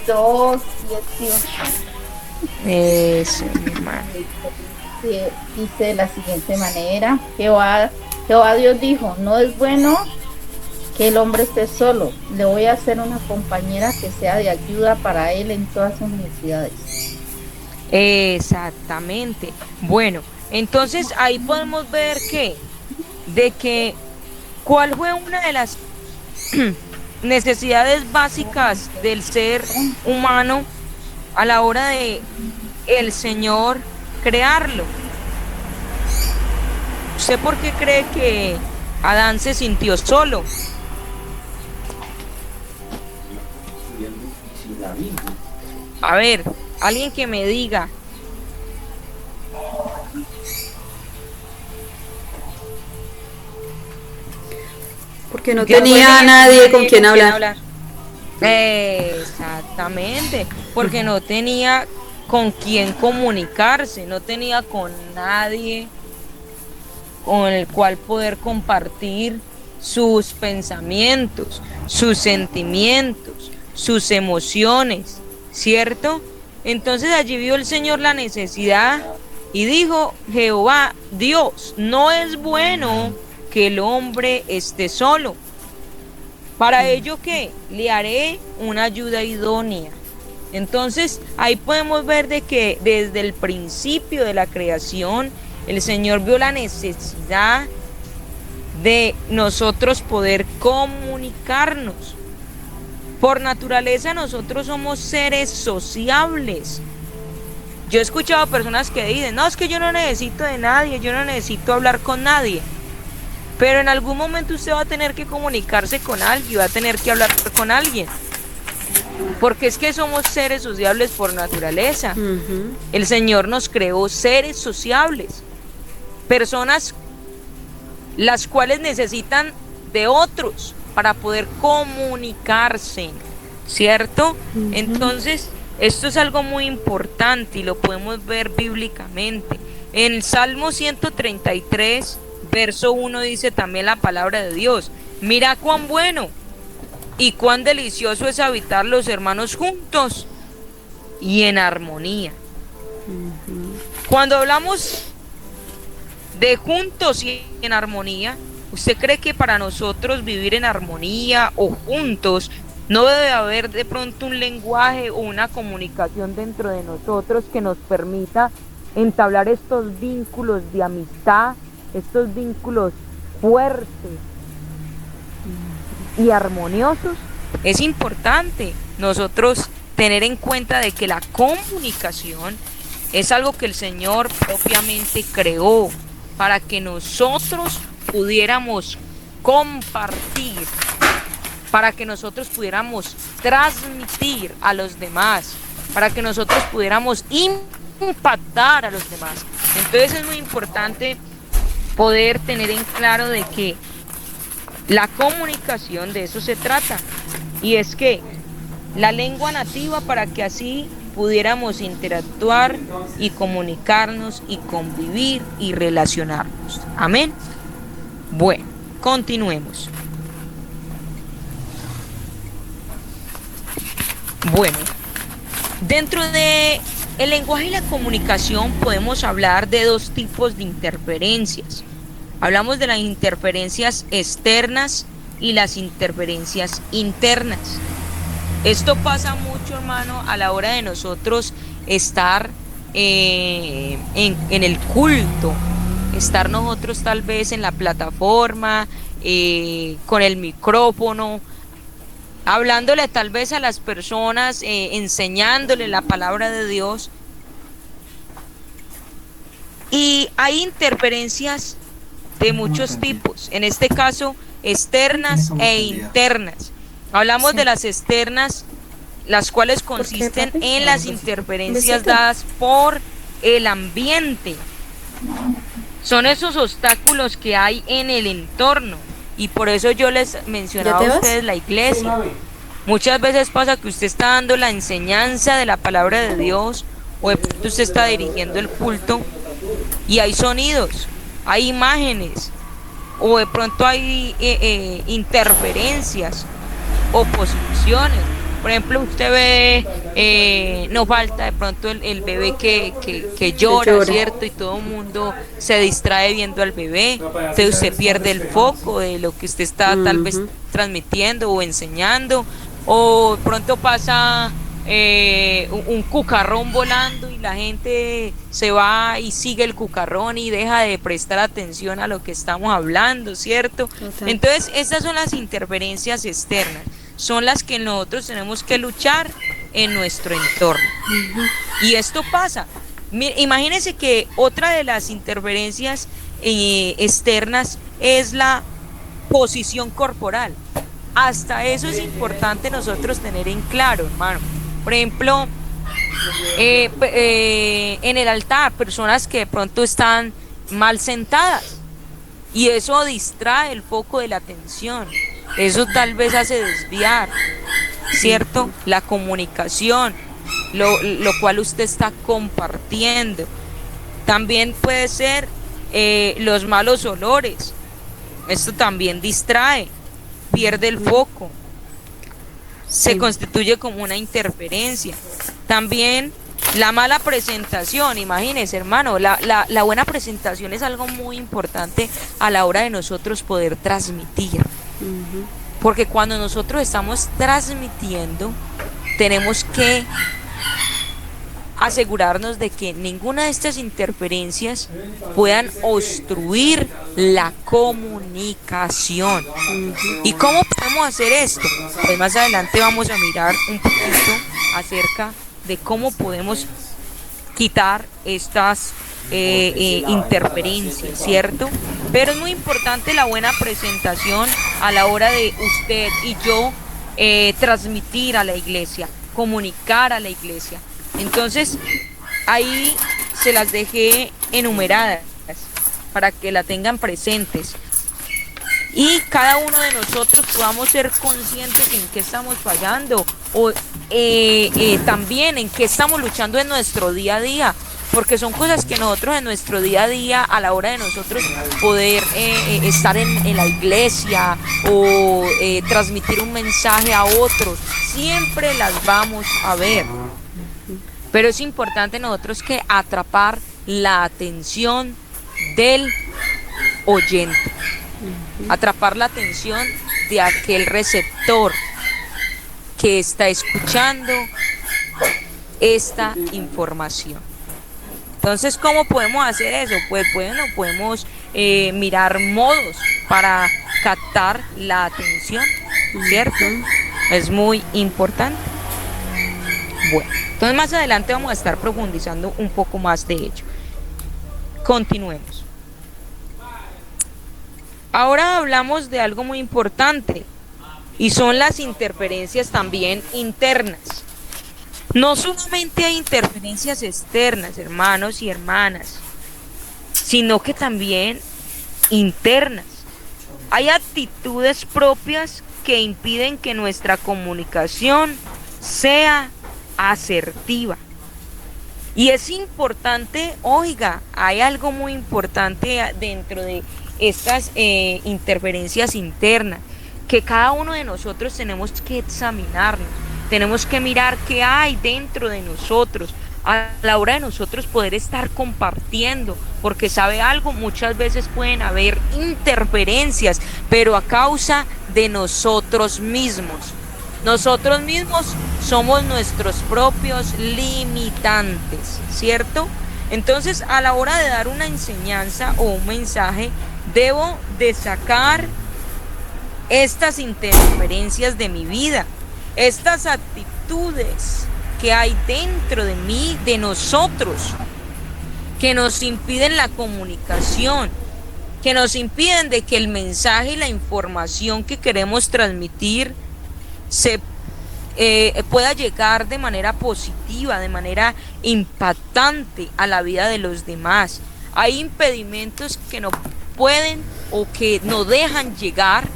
2:18. Eso, mi hermana. Dice de la siguiente manera: Jehová Dios dijo, no es bueno que el hombre esté solo, le voy a hacer una compañera que sea de ayuda para él en todas sus necesidades. Exactamente. Bueno, entonces ahí podemos ver que cuál fue una de las necesidades básicas del ser humano a la hora de el Señor crearlo. ¿Usted por qué cree que Adán se sintió solo? A ver, alguien que me diga. Porque no tenía a nadie con quien hablar. Exactamente, porque no tenía con quien comunicarse, no tenía con nadie con el cual poder compartir sus pensamientos, sus sentimientos, sus emociones, ¿cierto? Entonces allí vio el Señor la necesidad y dijo: Jehová Dios, no es bueno que el hombre esté solo. Para ello, ¿qué? Le haré una ayuda idónea. Entonces ahí podemos ver de que desde el principio de la creación el Señor vio la necesidad de nosotros poder comunicarnos. Por naturaleza nosotros somos seres sociables. Yo he escuchado personas que dicen: no, es que yo no necesito de nadie, yo no necesito hablar con nadie. Pero en algún momento usted va a tener que comunicarse con alguien, va a tener que hablar con alguien. Porque es que somos seres sociables por naturaleza. El Señor nos creó seres sociables. Personas las cuales necesitan de otros para poder comunicarse, ¿cierto? Entonces, esto es algo muy importante y lo podemos ver bíblicamente. En el Salmo 133, verso 1 dice también la palabra de Dios: mira cuán bueno y cuán delicioso es habitar los hermanos juntos y en armonía. Cuando hablamos de juntos y en armonía, ¿usted cree que para nosotros vivir en armonía o juntos no debe haber de pronto un lenguaje o una comunicación dentro de nosotros que nos permita entablar estos vínculos de amistad, estos vínculos fuertes y armoniosos? Es importante nosotros tener en cuenta de que la comunicación es algo que el Señor propiamente creó para que nosotros pudiéramos compartir, para que nosotros pudiéramos transmitir a los demás, para que nosotros pudiéramos impactar a los demás. Entonces es muy importante poder tener en claro de que la comunicación, de eso se trata, y es que la lengua nativa, para que así pudiéramos interactuar y comunicarnos y convivir y relacionarnos. Amén. Bueno, continuemos. Bueno, dentro de el lenguaje y la comunicación podemos hablar de dos tipos de interferencias. Hablamos de las interferencias externas y las interferencias internas. Esto pasa mucho, hermano, a la hora de nosotros estar en el culto, estar nosotros tal vez en la plataforma, con el micrófono, hablándole tal vez a las personas, enseñándole la palabra de Dios. Y hay interferencias de muchos tipos, en este caso externas e internas. Hablamos de las externas, las cuales consisten en las interferencias dadas por el ambiente. Son esos obstáculos que hay en el entorno. Y por eso yo les mencionaba a ustedes la iglesia. Muchas veces pasa que usted está dando la enseñanza de la palabra de Dios, o de pronto usted está dirigiendo el culto y hay sonidos, hay imágenes, o de pronto hay interferencias, oposiciones. Por ejemplo, usted ve, no falta de pronto el bebé que llora, ¿cierto? Y todo el mundo se distrae viendo al bebé. Entonces usted pierde el foco de lo que usted está tal vez transmitiendo o enseñando. O de pronto pasa un cucarrón volando y la gente se va y sigue el cucarrón y deja de prestar atención a lo que estamos hablando, ¿cierto? Total. Entonces, estas son las interferencias externas. Son las que nosotros tenemos que luchar en nuestro entorno. Y esto pasa. Imagínense que otra de las interferencias externas es la posición corporal. Hasta eso es importante nosotros tener en claro, hermano. Por ejemplo, en el altar, personas que de pronto están mal sentadas y eso distrae el foco de la atención. Eso tal vez hace desviar, ¿cierto? La comunicación, lo cual usted está compartiendo. También puede ser los malos olores. Esto también distrae, pierde el foco. Se constituye como una interferencia. También la mala presentación. Imagínese, hermano, la buena presentación es algo muy importante a la hora de nosotros poder transmitir. Porque cuando nosotros estamos transmitiendo, tenemos que asegurarnos de que ninguna de estas interferencias puedan obstruir la comunicación. ¿Y cómo podemos hacer esto? Pues más adelante vamos a mirar un poquito acerca de cómo podemos quitar estas interferencias, ¿cierto? Pero es muy importante la buena presentación a la hora de usted y yo transmitir a la iglesia, comunicar a la iglesia. Entonces, ahí se las dejé enumeradas para que la tengan presentes. Y cada uno de nosotros podamos ser conscientes en qué estamos fallando o también en qué estamos luchando en nuestro día a día. Porque son cosas que nosotros en nuestro día a día, a la hora de nosotros poder estar en la iglesia o transmitir un mensaje a otros, siempre las vamos a ver. Pero es importante nosotros que atrapar la atención del oyente, atrapar la atención de aquel receptor que está escuchando esta información. Entonces, ¿cómo podemos hacer eso? Pues bueno, podemos mirar modos para captar la atención, ¿cierto? Es muy importante. Bueno, entonces más adelante vamos a estar profundizando un poco más de ello. Continuemos. Ahora hablamos de algo muy importante y son las interferencias también internas. No solamente hay interferencias externas, hermanos y hermanas, sino que también internas. Hay actitudes propias que impiden que nuestra comunicación sea asertiva. Y es importante, oiga, hay algo muy importante dentro de estas interferencias internas, que cada uno de nosotros tenemos que examinarnos. tenemos que mirar qué hay dentro de nosotros, a la hora de nosotros poder estar compartiendo, porque sabe algo, muchas veces pueden haber interferencias, pero a causa de nosotros mismos. Nosotros mismos somos nuestros propios limitantes, ¿cierto? Entonces, a la hora de dar una enseñanza o un mensaje, debo de sacar estas interferencias de mi vida, estas actitudes que hay dentro de mí, de nosotros, que nos impiden la comunicación, que nos impiden de que el mensaje y la información que queremos transmitir se pueda llegar de manera positiva, de manera impactante a la vida de los demás. Hay impedimentos que no pueden o que no dejan llegar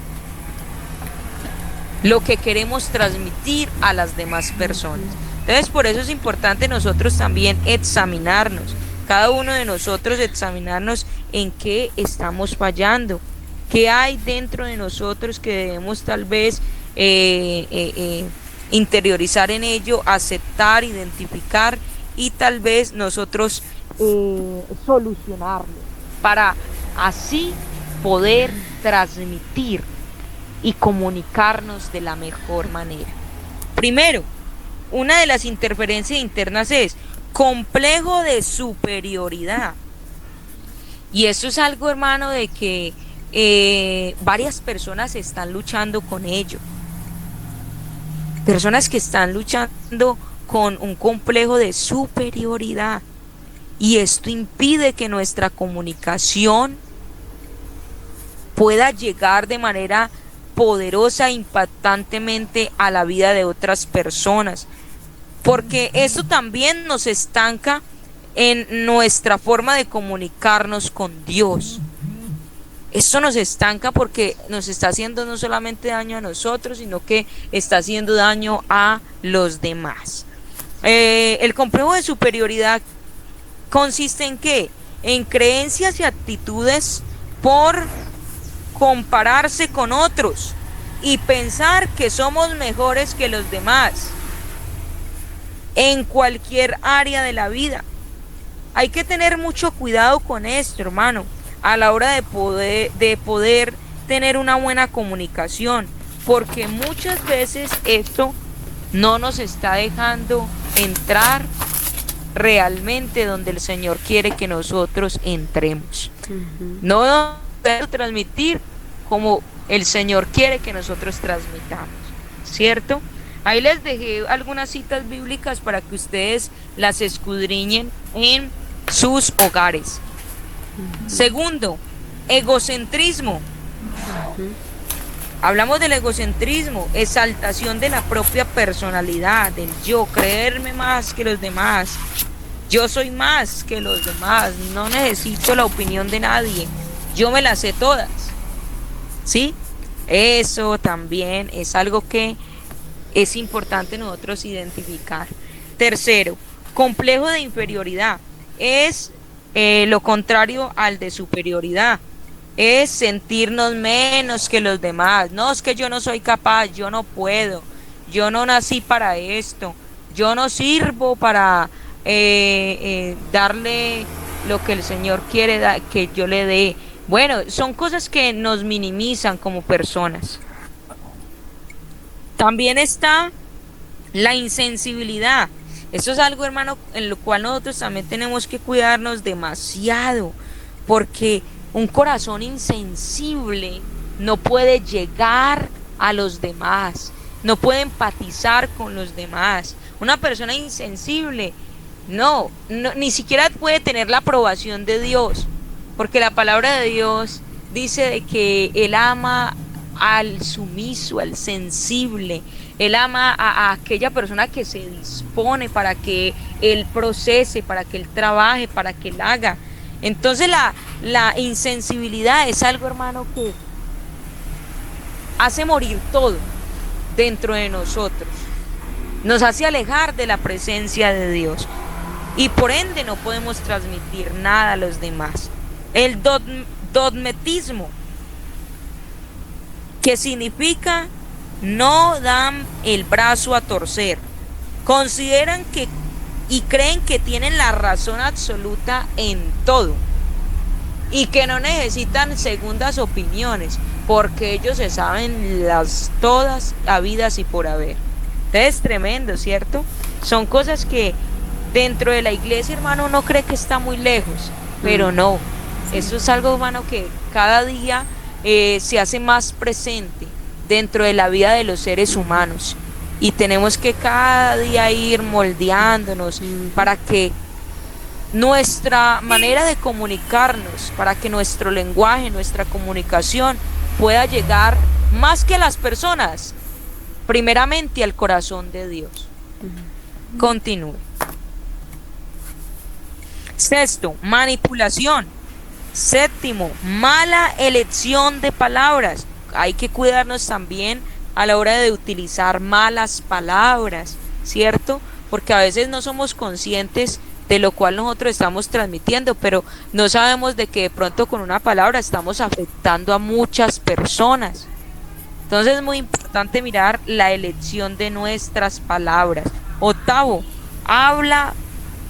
lo que queremos transmitir a las demás personas. Entonces, por eso es importante nosotros también examinarnos, cada uno de nosotros examinarnos en qué estamos fallando, qué hay dentro de nosotros que debemos tal vez interiorizar en ello, aceptar, identificar y tal vez nosotros solucionarlo para así poder transmitir y comunicarnos de la mejor manera. Primero, una de las interferencias internas es complejo de superioridad. Y eso es algo, hermano, de que varias personas están luchando con ello. Personas que están luchando con un complejo de superioridad. Y esto impide que nuestra comunicación pueda llegar de manera poderosa, impactantemente a la vida de otras personas, porque eso también nos estanca en nuestra forma de comunicarnos con Dios. Eso nos estanca porque nos está haciendo no solamente daño a nosotros, sino que está haciendo daño a los demás. El complejo de superioridad consiste en ¿qué? En creencias y actitudes por compararse con otros y pensar que somos mejores que los demás en cualquier área de la vida. Hay que tener mucho cuidado con esto, hermano, a la hora de poder tener una buena comunicación, porque muchas veces esto no nos está dejando entrar realmente donde el Señor quiere que nosotros entremos. No transmitir como el Señor quiere que nosotros transmitamos, ¿cierto? Ahí les dejé algunas citas bíblicas para que ustedes las escudriñen en sus hogares. Segundo, egocentrismo. Hablamos del egocentrismo, exaltación de la propia personalidad, del yo, creerme más que los demás. Yo soy más que los demás, no necesito la opinión de nadie, yo me las sé todas. ¿Sí? Eso también es algo que es importante nosotros identificar. Tercero, complejo de inferioridad. Es lo contrario al de superioridad. Es sentirnos menos que los demás. No, es que yo no soy capaz, yo no puedo, yo no nací para esto, yo no sirvo para darle lo que el Señor quiere que yo le dé. Bueno, son cosas que nos minimizan como personas. También está la insensibilidad. Eso es algo, hermano, en lo cual nosotros también tenemos que cuidarnos demasiado, porque un corazón insensible no puede llegar a los demás, no puede empatizar con los demás. Una persona insensible ni siquiera puede tener la aprobación de Dios, porque la palabra de Dios dice de que Él ama al sumiso, al sensible. Él ama a aquella persona que se dispone para que Él procese, para que Él trabaje, para que Él haga. Entonces la insensibilidad es algo, hermano, que hace morir todo dentro de nosotros. Nos hace alejar de la presencia de Dios. Y por ende no podemos transmitir nada a los demás. El dogmatismo, que significa no dan el brazo a torcer, consideran que y creen que tienen la razón absoluta en todo y que no necesitan segundas opiniones porque ellos se saben las todas habidas y por haber. Entonces es tremendo, ¿cierto? Son cosas que dentro de la iglesia, hermano, uno cree que está muy lejos, pero no. Eso es algo, hermano, que cada día se hace más presente dentro de la vida de los seres humanos. Y tenemos que cada día ir moldeándonos para que nuestra manera de comunicarnos, para que nuestro lenguaje, nuestra comunicación pueda llegar más que a las personas, primeramente al corazón de Dios. Continúe. Sexto, manipulación. Séptimo, mala elección de palabras. Hay que cuidarnos también a la hora de utilizar malas palabras, ¿cierto? Porque a veces no somos conscientes de lo cual nosotros estamos transmitiendo, pero no sabemos de que de pronto con una palabra estamos afectando a muchas personas. Entonces es muy importante mirar la elección de nuestras palabras. Octavo, habla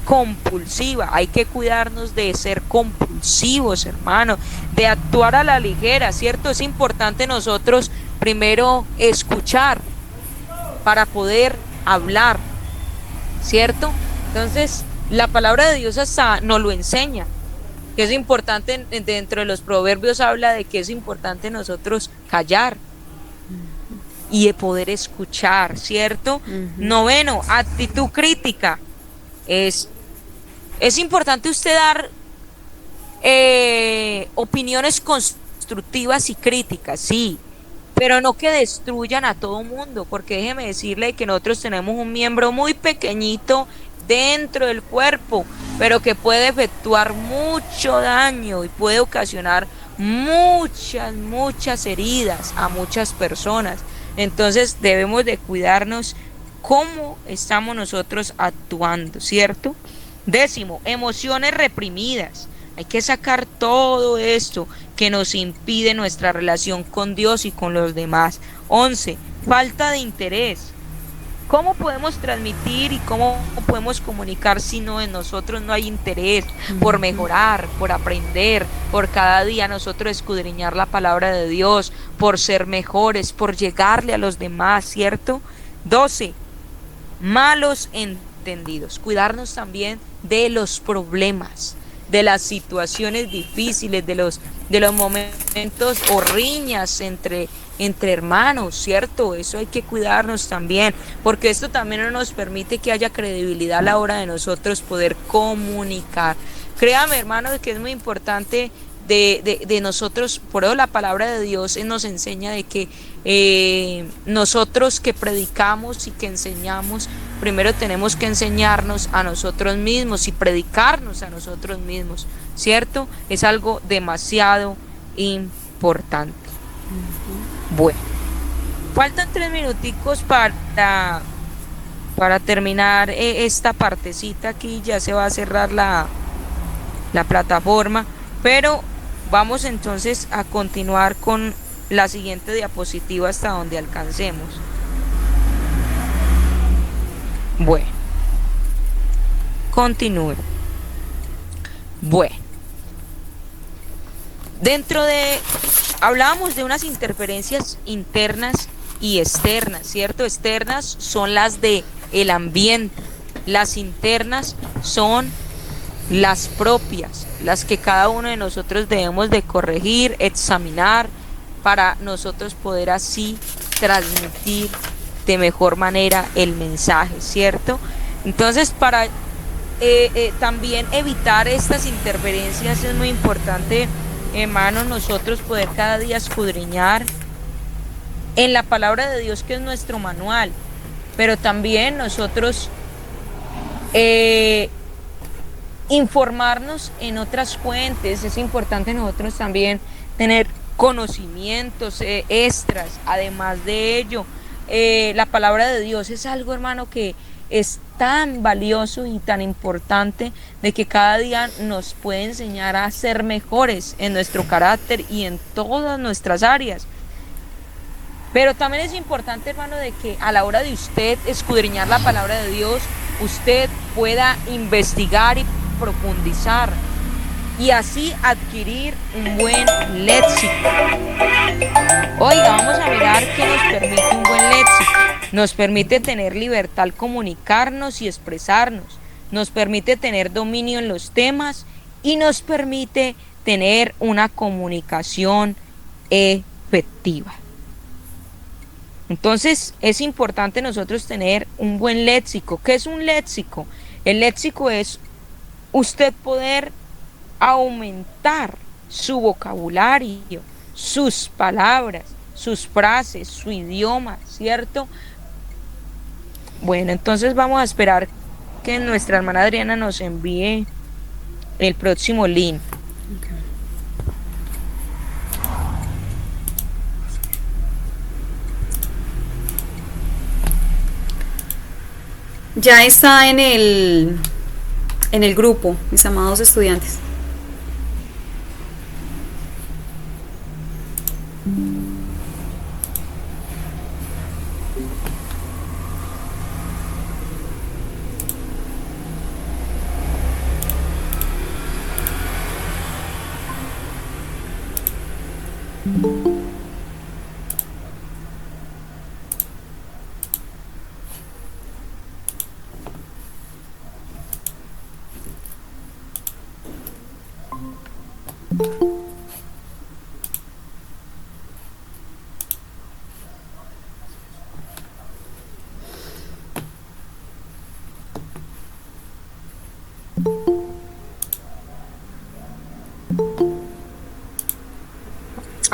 compulsiva. Hay que cuidarnos de ser compulsivos, hermano, de actuar a la ligera, ¿cierto? Es importante nosotros primero escuchar para poder hablar, ¿cierto? Entonces, la palabra de Dios hasta nos lo enseña, que es importante, dentro de los proverbios habla de que es importante nosotros callar y de poder escuchar, ¿cierto? Noveno, actitud crítica. Es importante usted dar opiniones constructivas y críticas, sí, pero no que destruyan a todo mundo, porque déjeme decirle que nosotros tenemos un miembro muy pequeñito dentro del cuerpo, pero que puede efectuar mucho daño y puede ocasionar muchas heridas a muchas personas. Entonces debemos de cuidarnos cómo estamos nosotros actuando, ¿cierto? Décimo, emociones reprimidas. Hay que sacar todo esto que nos impide nuestra relación con Dios y con los demás. 11, falta de interés. ¿Cómo podemos transmitir y cómo podemos comunicar si no en nosotros no hay interés por mejorar, por aprender, por cada día nosotros escudriñar la palabra de Dios, por ser mejores, por llegarle a los demás, ¿cierto? 12, malos entendidos. Cuidarnos también de los problemas, de las situaciones difíciles, de los momentos o riñas entre hermanos, ¿cierto? Eso hay que cuidarnos también, porque esto también no nos permite que haya credibilidad a la hora de nosotros poder comunicar. Créame, hermano, que es muy importante de nosotros, por eso la palabra de Dios nos enseña de que nosotros que predicamos y que enseñamos, primero tenemos que enseñarnos a nosotros mismos y predicarnos a nosotros mismos, ¿cierto? Es algo demasiado importante. Bueno, faltan 3 minuticos para terminar esta partecita aquí, ya se va a cerrar la plataforma, pero vamos entonces a continuar con la siguiente diapositiva hasta donde alcancemos. Bueno, continúe. Bueno, hablábamos de unas interferencias internas y externas, ¿cierto? Externas son las de el ambiente, las internas son las propias, las que cada uno de nosotros debemos de corregir, examinar, para nosotros poder así transmitir de mejor manera el mensaje, ¿cierto? Entonces, para también evitar estas interferencias es muy importante, hermanos, nosotros poder cada día escudriñar en la palabra de Dios, que es nuestro manual, pero también nosotros informarnos en otras fuentes. Es importante nosotros también tener conocimientos extras. Además de ello, la palabra de Dios es algo, hermano, que es tan valioso y tan importante, de que cada día nos puede enseñar a ser mejores en nuestro carácter y en todas nuestras áreas. Pero también es importante, hermano, de que a la hora de usted escudriñar la palabra de Dios, usted pueda investigar y profundizar y así adquirir un buen léxico. Oiga, vamos a mirar qué nos permite un buen léxico. Nos permite tener libertad al comunicarnos y expresarnos. Nos permite tener dominio en los temas y nos permite tener una comunicación efectiva. Entonces es importante nosotros tener un buen léxico. ¿Qué es un léxico? El léxico es usted poder aumentar su vocabulario, sus palabras, sus frases, su idioma, ¿cierto? Bueno, entonces vamos a esperar que nuestra hermana Adriana nos envíe el próximo link. Ya está en el grupo, mis amados estudiantes.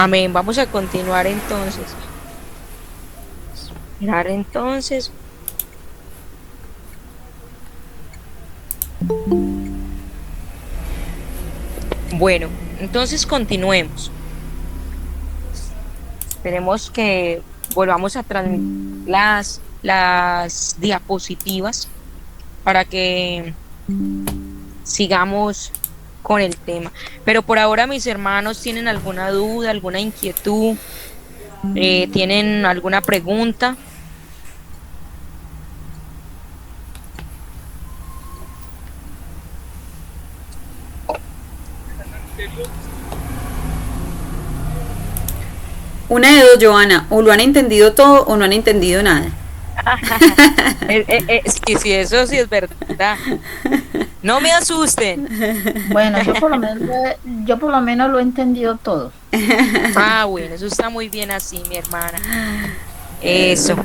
Amén. Vamos a continuar entonces. Mirar entonces. Bueno, entonces continuemos. Esperemos que volvamos a transmitir las diapositivas para que sigamos con el tema. Pero por ahora, mis hermanos, ¿tienen alguna duda, alguna inquietud? ¿Tienen alguna pregunta? Una de dos, Joana, o lo han entendido todo o no han entendido nada. Sí, eso sí es verdad. No me asusten. Bueno, yo por lo menos lo he entendido todo. Ah, bueno, eso está muy bien así, mi hermana. Eso.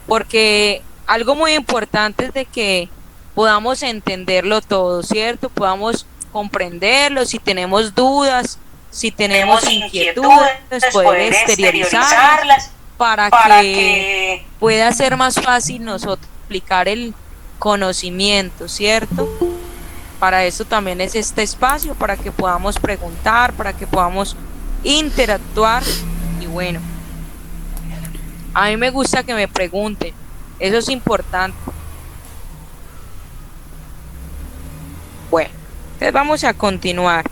Porque algo muy importante es de que podamos entenderlo todo, ¿cierto? Podamos comprenderlo, si tenemos dudas, si tenemos inquietudes, poder exteriorizarlas para que pueda ser más fácil nosotros aplicar el conocimiento, ¿cierto? Para eso también es este espacio, para que podamos preguntar, para que podamos interactuar. Y bueno, a mí me gusta que me pregunten, eso es importante. Bueno, entonces vamos a continuar.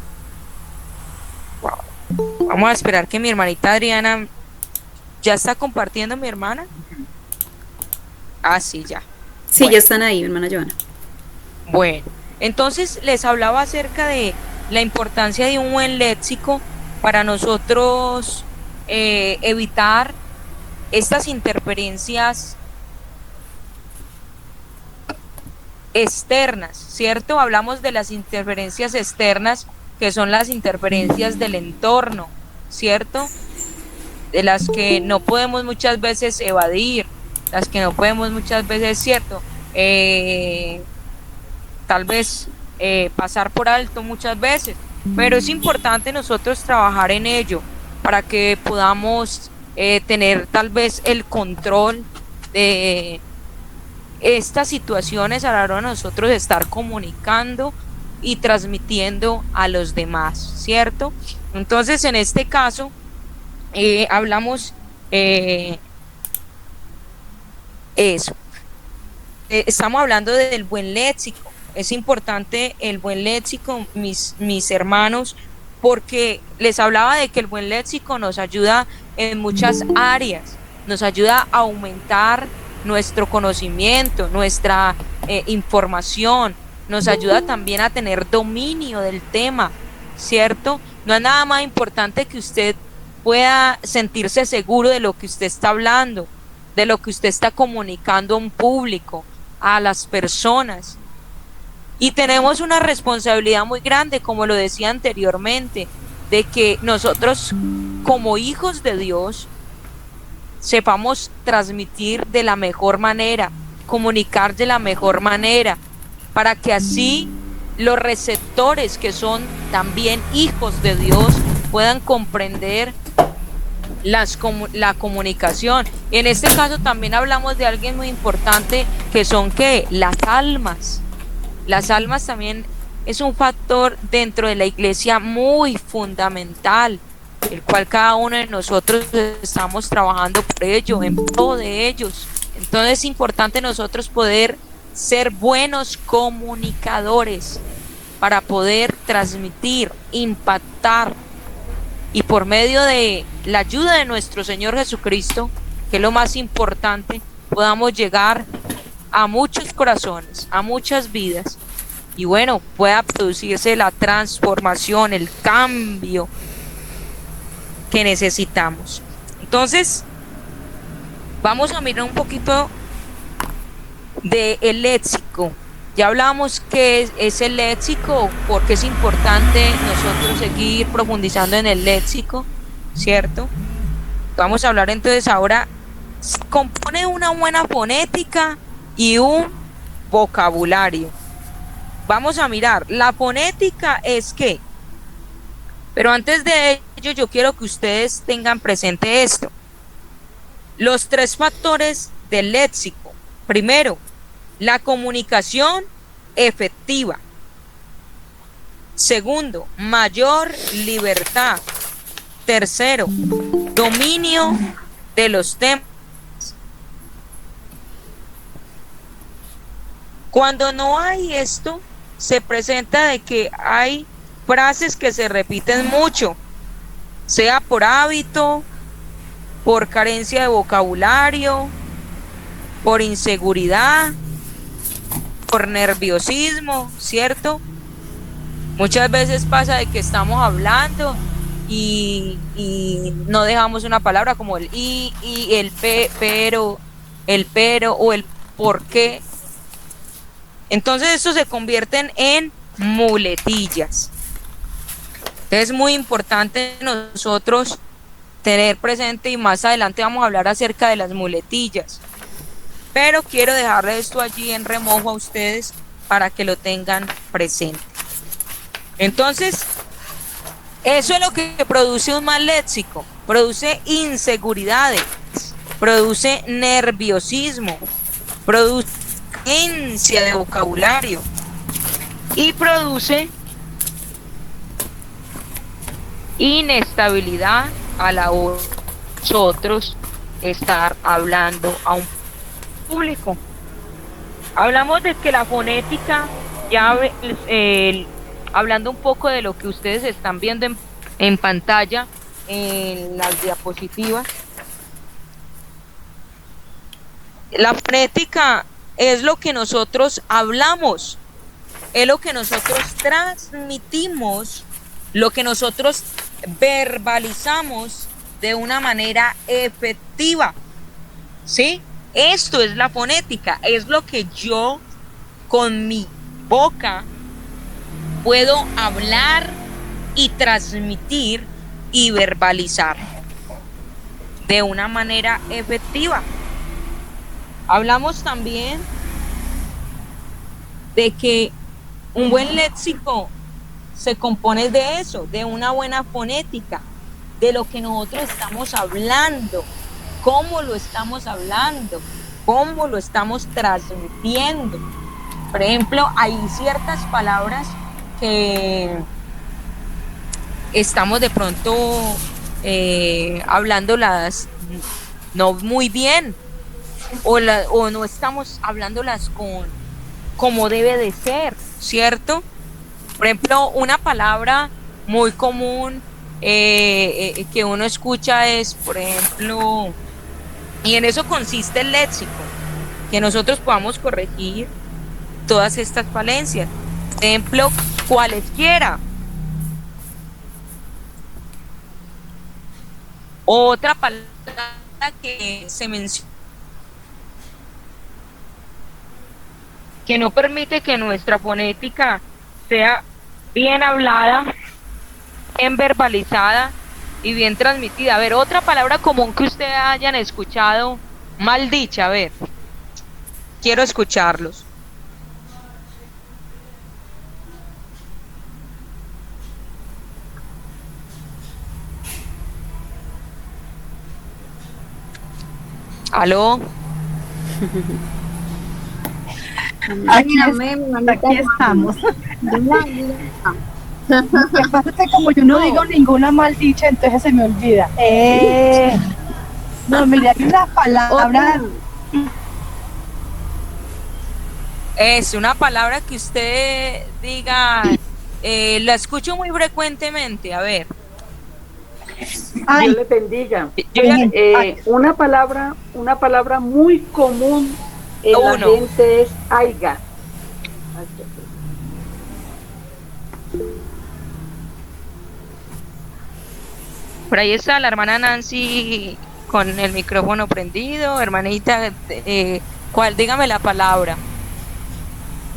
Wow. Vamos a esperar que mi hermanita Adriana ya está compartiendo, mi hermana. Ah, sí, ya. Sí, bueno. Ya están ahí, mi hermana Joana. Bueno, entonces les hablaba acerca de la importancia de un buen léxico para nosotros evitar estas interferencias externas, ¿cierto? Hablamos de las interferencias externas, que son las interferencias del entorno, ¿cierto? De las que no podemos muchas veces evadir, las que no podemos muchas veces, ¿cierto? Tal vez pasar por alto muchas veces, pero es importante nosotros trabajar en ello para que podamos tener tal vez el control de estas situaciones a la hora de nosotros estar comunicando y transmitiendo a los demás, ¿cierto? Entonces, en este caso, hablamos eso. Estamos hablando del buen léxico. Es importante el buen léxico, mis hermanos, porque les hablaba de que el buen léxico nos ayuda en muchas áreas, nos ayuda a aumentar nuestro conocimiento, nuestra información, nos ayuda también a tener dominio del tema, ¿cierto? No es nada más importante que usted pueda sentirse seguro de lo que usted está hablando, de lo que usted está comunicando a un público, a las personas. Y tenemos una responsabilidad muy grande, como lo decía anteriormente, de que nosotros como hijos de Dios sepamos transmitir de la mejor manera, comunicar de la mejor manera, para que así los receptores que son también hijos de Dios puedan comprender la comunicación. En este caso también hablamos de alguien muy importante, que son ¿qué? Las almas. Las almas también es un factor dentro de la iglesia muy fundamental, el cual cada uno de nosotros estamos trabajando por ello, en pro de ellos. Entonces es importante nosotros poder ser buenos comunicadores para poder transmitir, impactar, y por medio de la ayuda de nuestro Señor Jesucristo, que es lo más importante, podamos llegar a muchos corazones, a muchas vidas, y bueno, pueda producirse la transformación, el cambio que necesitamos. Entonces, vamos a mirar un poquito del léxico. Ya hablamos qué es el léxico, porque es importante nosotros seguir profundizando en el léxico, ¿cierto? Vamos a hablar entonces ahora, compone una buena fonética y un vocabulario. Vamos a mirar, la fonética es ¿qué? Pero antes de ello yo quiero que ustedes tengan presente esto. Los 3 factores del léxico. Primero, la comunicación efectiva. Segundo, mayor libertad. Tercero, dominio de los temas. Cuando no hay esto, se presenta de que hay frases que se repiten mucho, sea por hábito, por carencia de vocabulario, por inseguridad, por nerviosismo, ¿cierto? Muchas veces pasa de que estamos hablando y no dejamos una palabra como el y el pero o el por qué. Entonces esto se convierten en muletillas. Es muy importante nosotros tener presente, y más adelante vamos a hablar acerca de las muletillas. Pero quiero dejarle esto allí en remojo a ustedes para que lo tengan presente. Entonces, eso es lo que produce un mal léxico. Produce inseguridades, produce nerviosismo, produce carencia de vocabulario y produce inestabilidad a la hora de nosotros estar hablando a un público. Hablamos de que la fonética, ya hablando un poco de lo que ustedes están viendo en pantalla, en las diapositivas, la fonética es lo que nosotros hablamos, es lo que nosotros transmitimos, lo que nosotros verbalizamos de una manera efectiva, ¿sí? Esto es la fonética, es lo que yo con mi boca puedo hablar y transmitir y verbalizar de una manera efectiva. Hablamos también de que un buen léxico se compone de eso, de una buena fonética, de lo que nosotros estamos hablando, cómo lo estamos hablando, cómo lo estamos transmitiendo. Por ejemplo, hay ciertas palabras que estamos de pronto hablándolas no muy bien, o no estamos hablándolas como debe de ser, ¿cierto? Por ejemplo, una palabra muy común que uno escucha es, por ejemplo, y en eso consiste el léxico, que nosotros podamos corregir todas estas falencias. Por ejemplo, cualesquiera. Otra palabra que se menciona, que no permite que nuestra fonética sea bien hablada, bien verbalizada y bien transmitida. A ver, otra palabra común que ustedes hayan escuchado mal dicha, a ver, quiero escucharlos. ¿Aló? Aquí estamos. Aparte, como yo no digo ninguna maldicha, entonces se me olvida. No, mire, hay una palabra. Es una palabra que usted diga, la escucho muy frecuentemente, a ver. Ay, Dios les bendiga. Una palabra muy común en la gente es aiga. Por ahí está la hermana Nancy con el micrófono prendido. Hermanita, ¿cuál? Dígame la palabra.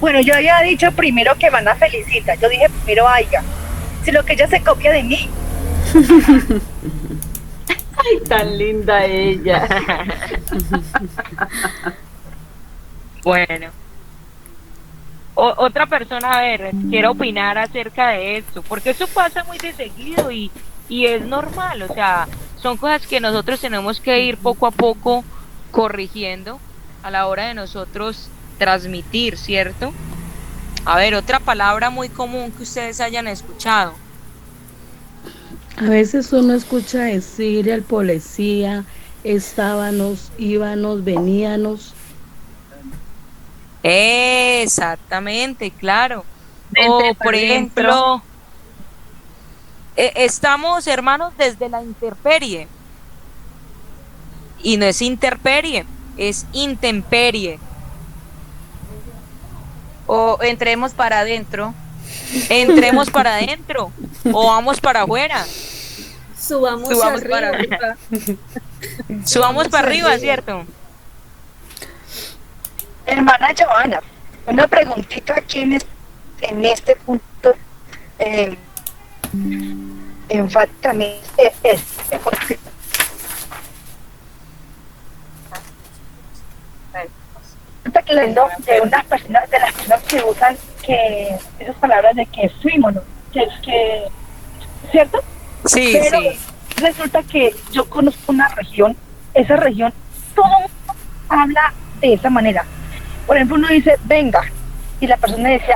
bueno, yo había dicho primero que Mana felicita. Yo dije primero Aiga. Si lo que ella se copia de mí. Ay, tan linda ella. Bueno. Otra persona, a ver, quiero opinar acerca de esto, porque eso pasa muy de seguido y es normal, o sea, son cosas que nosotros tenemos que ir poco a poco corrigiendo a la hora de nosotros transmitir, ¿cierto? A ver, otra palabra muy común que ustedes hayan escuchado. A veces uno escucha decir el policía, estábamos, íbamos, veníamos. Exactamente, claro. O por ejemplo, estamos hermanos desde la intemperie. Y no es intemperie, es intemperie. O entremos para adentro. Entremos para adentro o vamos para afuera. Subamos para arriba. Subamos para arriba, ¿cierto? Hermana Joana, una preguntita aquí en este punto. Enfáticamente de unas personas, de las personas que usan esas palabras de que fuimos, ¿cierto? Sí, pero sí. Resulta que yo conozco una región, esa región, todo el mundo habla de esa manera. Por ejemplo, uno dice, venga, y la persona dice,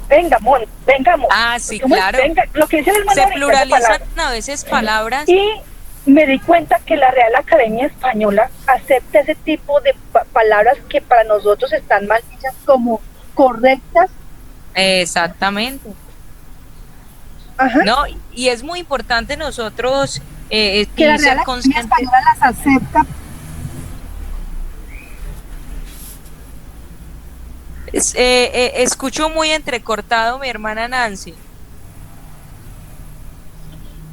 venga, amor, venga, amor. Ah, sí, ¿Cómo es? claro. Venga, lo que dice el hermano Se ahorita, pluralizan a veces palabras. y me di cuenta que la Real Academia Española acepta ese tipo de palabras que para nosotros están mal dichas como correctas. Exactamente. Ajá. No, y es muy importante nosotros Que la Real ser Academia conscientes. Española las acepta. Escucho muy entrecortado mi hermana Nancy.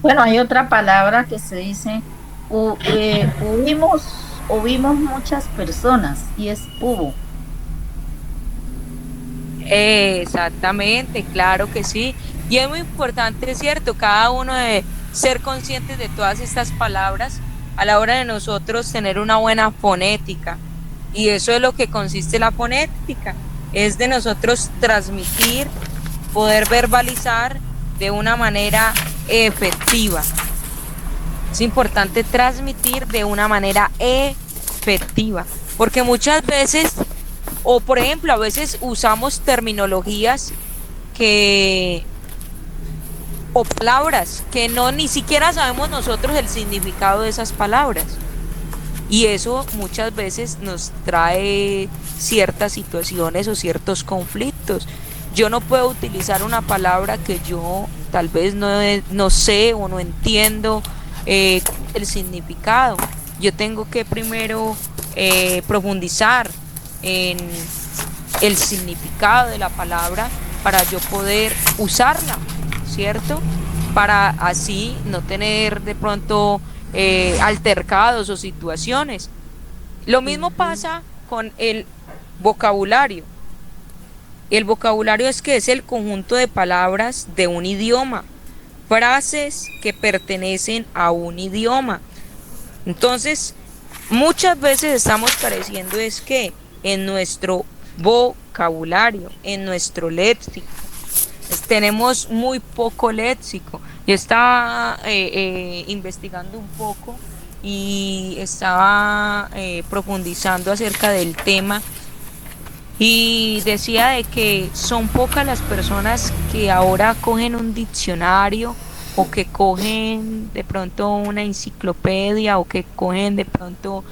Bueno, hay otra palabra que se dice, hubimos muchas personas, y es hubo. Exactamente, claro que sí. Y es muy importante, es cierto, cada uno de ser conscientes de todas estas palabras a la hora de nosotros tener una buena fonética. Y eso es lo que consiste la fonética, es de nosotros transmitir, poder verbalizar de una manera efectiva. Es importante transmitir de una manera efectiva, porque muchas veces, o por ejemplo, a veces usamos terminologías o palabras que no ni siquiera sabemos nosotros el significado de esas palabras. Y eso muchas veces nos trae ciertas situaciones o ciertos conflictos. Yo no puedo utilizar una palabra que yo tal vez no sé o no entiendo el significado. Yo tengo que primero profundizar en el significado de la palabra para yo poder usarla, ¿cierto? Para así no tener de pronto altercados o situaciones. Lo mismo pasa con el vocabulario. El vocabulario es el conjunto de palabras de un idioma, frases que pertenecen a un idioma. Entonces, muchas veces estamos careciendo en nuestro vocabulario, en nuestro léxico. Tenemos muy poco léxico. Yo estaba investigando un poco y estaba profundizando acerca del tema y decía de que son pocas las personas que ahora cogen un diccionario o que cogen de pronto una enciclopedia o que cogen de pronto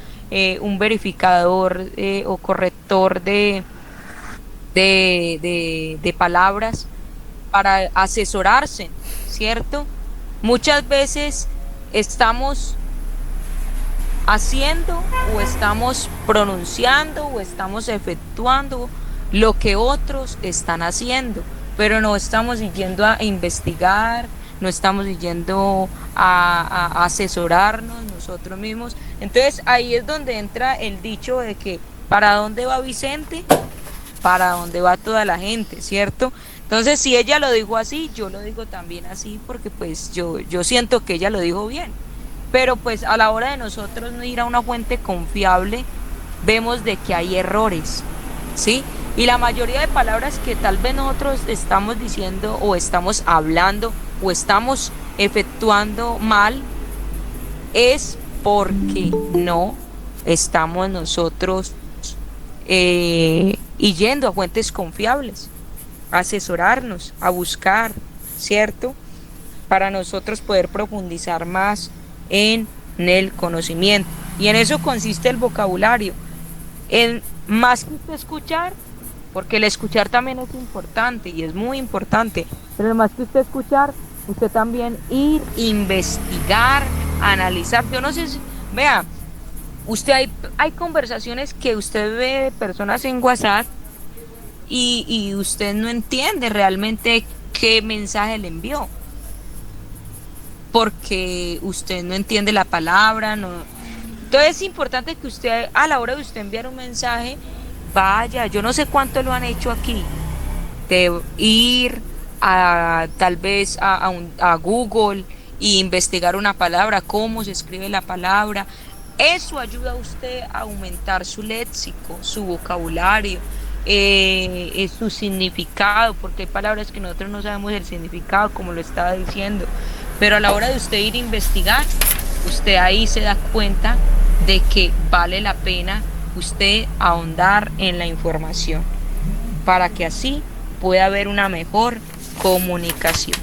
un verificador o corrector de palabras para asesorarse, ¿cierto? Muchas veces estamos haciendo o estamos pronunciando o estamos efectuando lo que otros están haciendo, pero no estamos yendo a investigar, no estamos yendo a asesorarnos nosotros mismos. Entonces ahí es donde entra el dicho de que ¿para dónde va Vicente? Para dónde va toda la gente, ¿cierto? Entonces si ella lo dijo así, yo lo digo también así porque pues yo siento que ella lo dijo bien. Pero pues a la hora de nosotros no ir a una fuente confiable, vemos de que hay errores, ¿sí? Y la mayoría de palabras que tal vez nosotros estamos diciendo o estamos hablando o estamos efectuando mal es porque no estamos nosotros y yendo a fuentes confiables, a asesorarnos, a buscar, ¿cierto? Para nosotros poder profundizar más en el conocimiento. Y en eso consiste el vocabulario, en más que usted escuchar, porque el escuchar también es importante y es muy importante, pero más que usted escuchar, usted también ir, investigar, analizar. Yo no sé si, vea, usted hay conversaciones que usted ve de personas en WhatsApp y usted no entiende realmente qué mensaje le envió, porque usted no entiende la palabra, no. Entonces es importante que usted, a la hora de usted enviar un mensaje, vaya, yo no sé cuánto lo han hecho aquí, de ir a tal vez a Google e investigar una palabra, cómo se escribe la palabra. Eso ayuda a usted a aumentar su léxico, su vocabulario, su significado, porque hay palabras que nosotros no sabemos el significado, como lo estaba diciendo. Pero a la hora de usted ir a investigar, usted ahí se da cuenta de que vale la pena usted ahondar en la información para que así pueda haber una mejor comunicación.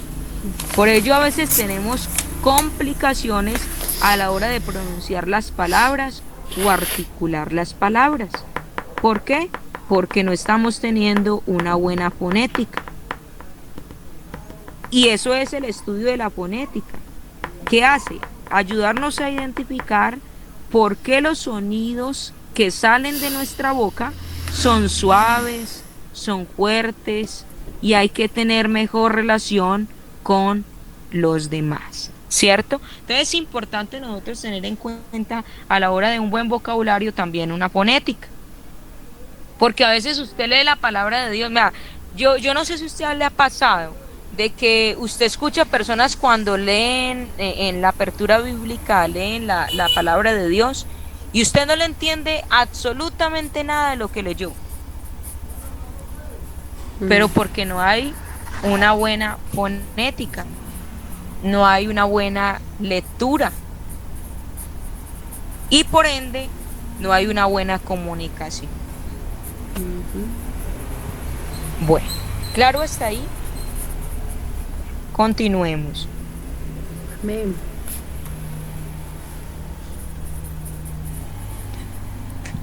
Por ello a veces tenemos complicaciones a la hora de pronunciar las palabras o articular las palabras. ¿Por qué? Porque no estamos teniendo una buena fonética. Y eso es el estudio de la fonética. ¿Qué hace? Ayudarnos a identificar por qué los sonidos que salen de nuestra boca son suaves, son fuertes y hay que tener mejor relación con los demás, ¿cierto? Entonces es importante nosotros tener en cuenta a la hora de un buen vocabulario también una fonética. Porque a veces usted lee la palabra de Dios, mira, yo no sé si a usted le ha pasado de que usted escucha personas cuando leen en la apertura bíblica, leen la palabra de Dios y usted no le entiende absolutamente nada de lo que leyó. Pero porque no hay una buena fonética, no hay una buena lectura y por ende no hay una buena comunicación. Bueno, claro hasta ahí. Continuemos. Amén.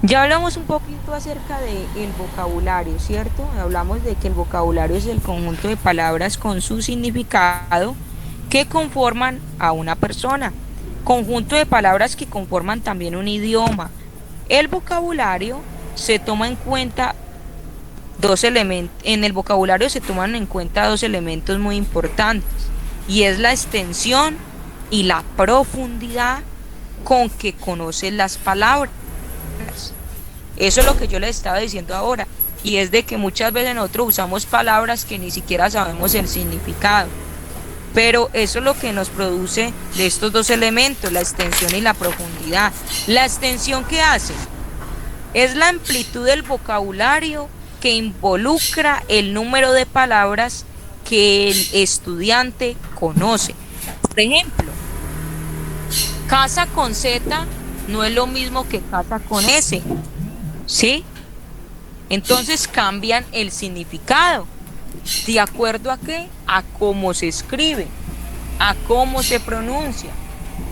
Ya hablamos un poquito acerca del vocabulario, ¿cierto? Hablamos de que el vocabulario es el conjunto de palabras con su significado que conforman a una persona, conjunto de palabras que conforman también un idioma. El vocabulario se toma en cuenta dos elementos, en el vocabulario se toman en cuenta dos elementos muy importantes, y es la extensión y la profundidad con que conoces las palabras. Eso es lo que yo les estaba diciendo ahora, y es de que muchas veces nosotros usamos palabras que ni siquiera sabemos el significado, pero eso es lo que nos produce de estos dos elementos, la extensión y la profundidad. La extensión, ¿qué hace? Es la amplitud del vocabulario que involucra el número de palabras que el estudiante conoce. Por ejemplo, casa con Z no es lo mismo que casa con S, ¿sí? Entonces cambian el significado. ¿De acuerdo a qué? A cómo se escribe, a cómo se pronuncia.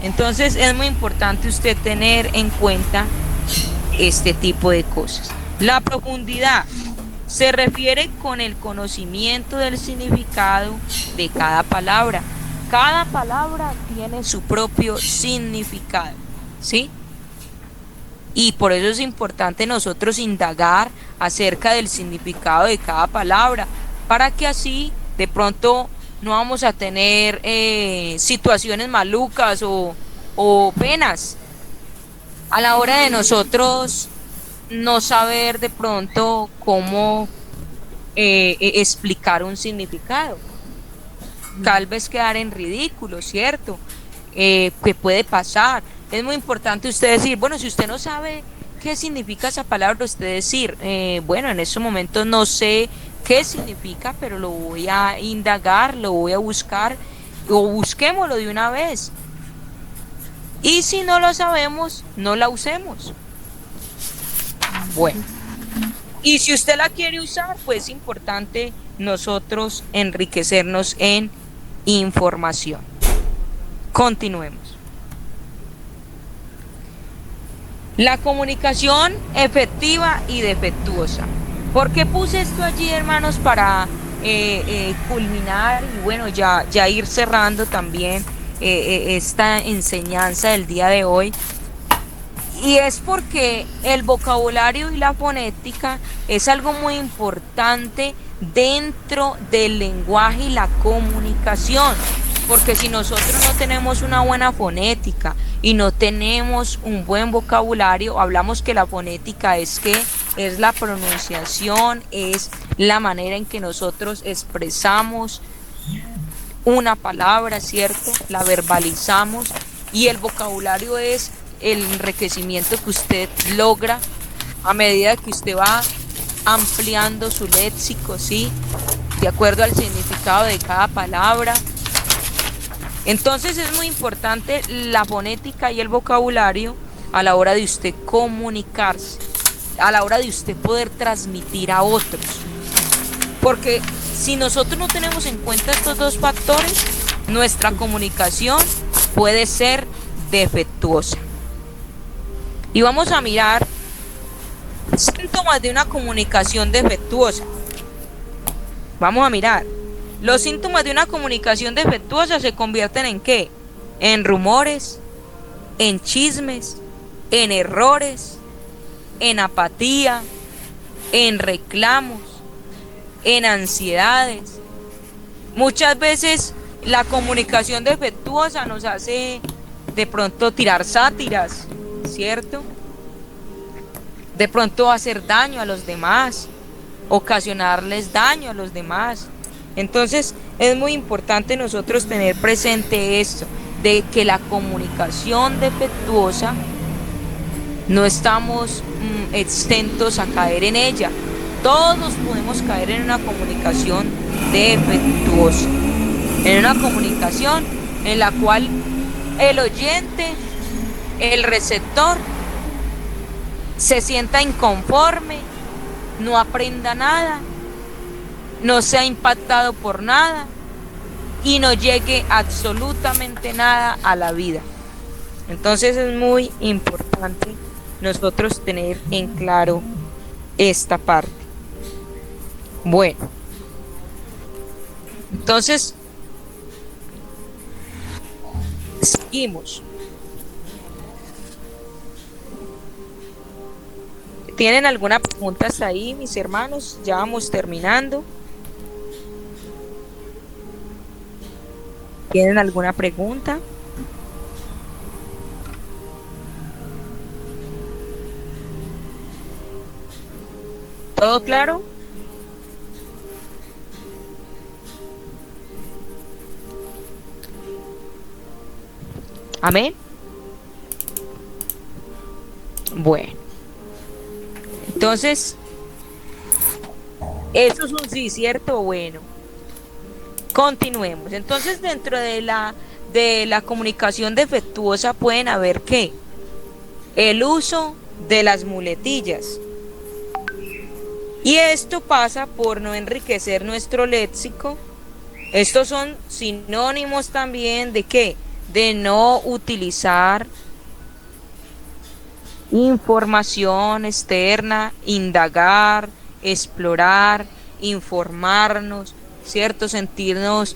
Entonces es muy importante usted tener en cuenta este tipo de cosas. La profundidad se refiere con el conocimiento del significado de cada palabra. Cada palabra tiene su propio significado, ¿sí? Y por eso es importante nosotros indagar acerca del significado de cada palabra, para que así de pronto no vamos a tener situaciones malucas o penas a la hora de nosotros no saber de pronto cómo explicar un significado. Tal vez quedar en ridículo, ¿cierto? Que puede pasar. Es muy importante usted decir, bueno, si usted no sabe qué significa esa palabra, usted decir, bueno, en estos momentos no sé qué significa, pero lo voy a indagar, lo voy a buscar, o busquémoslo de una vez. Y si no lo sabemos, no la usemos. Bueno, y si usted la quiere usar, pues es importante nosotros enriquecernos en información. Continuemos. La comunicación efectiva y defectuosa. ¿Por qué puse esto allí, hermanos? Para culminar y bueno, ya ir cerrando también esta enseñanza del día de hoy. Y es porque el vocabulario y la fonética es algo muy importante dentro del lenguaje y la comunicación. Porque si nosotros no tenemos una buena fonética y no tenemos un buen vocabulario, hablamos que la fonética es la pronunciación, es la manera en que nosotros expresamos una palabra, ¿cierto? La verbalizamos, y el vocabulario es el enriquecimiento que usted logra a medida que usted va ampliando su léxico, ¿sí? De acuerdo al significado de cada palabra. Entonces es muy importante la fonética y el vocabulario a la hora de usted comunicarse, a la hora de usted poder transmitir a otros. Porque si nosotros no tenemos en cuenta estos dos factores, nuestra comunicación puede ser defectuosa. Y vamos a mirar síntomas de una comunicación defectuosa. Vamos a mirar. Los síntomas de una comunicación defectuosa se convierten ¿en qué? En rumores, en chismes, en errores, en apatía, en reclamos, en ansiedades. Muchas veces la comunicación defectuosa nos hace de pronto tirar sátiras, ¿cierto? De pronto hacer daño a los demás, ocasionarles daño a los demás. Entonces es muy importante nosotros tener presente esto, de que la comunicación defectuosa no estamos exentos a caer en ella. Todos podemos caer en una comunicación defectuosa, en una comunicación en la cual el oyente, el receptor, se sienta inconforme, no aprenda nada, no sea impactado por nada y no llegue absolutamente nada a la vida. Entonces es muy importante nosotros tener en claro esta parte. Bueno, entonces seguimos. ¿Tienen alguna pregunta hasta ahí, mis hermanos? Ya vamos terminando. ¿Tienen alguna pregunta? ¿Todo claro? Amén. Bueno, entonces, eso es un sí, ¿cierto? Bueno, continuemos. Entonces, dentro de la comunicación defectuosa pueden haber ¿qué? El uso de las muletillas. Y esto pasa por no enriquecer nuestro léxico. Estos son sinónimos también de ¿qué? De no utilizar información externa, indagar, explorar, informarnos, ¿cierto? Sentirnos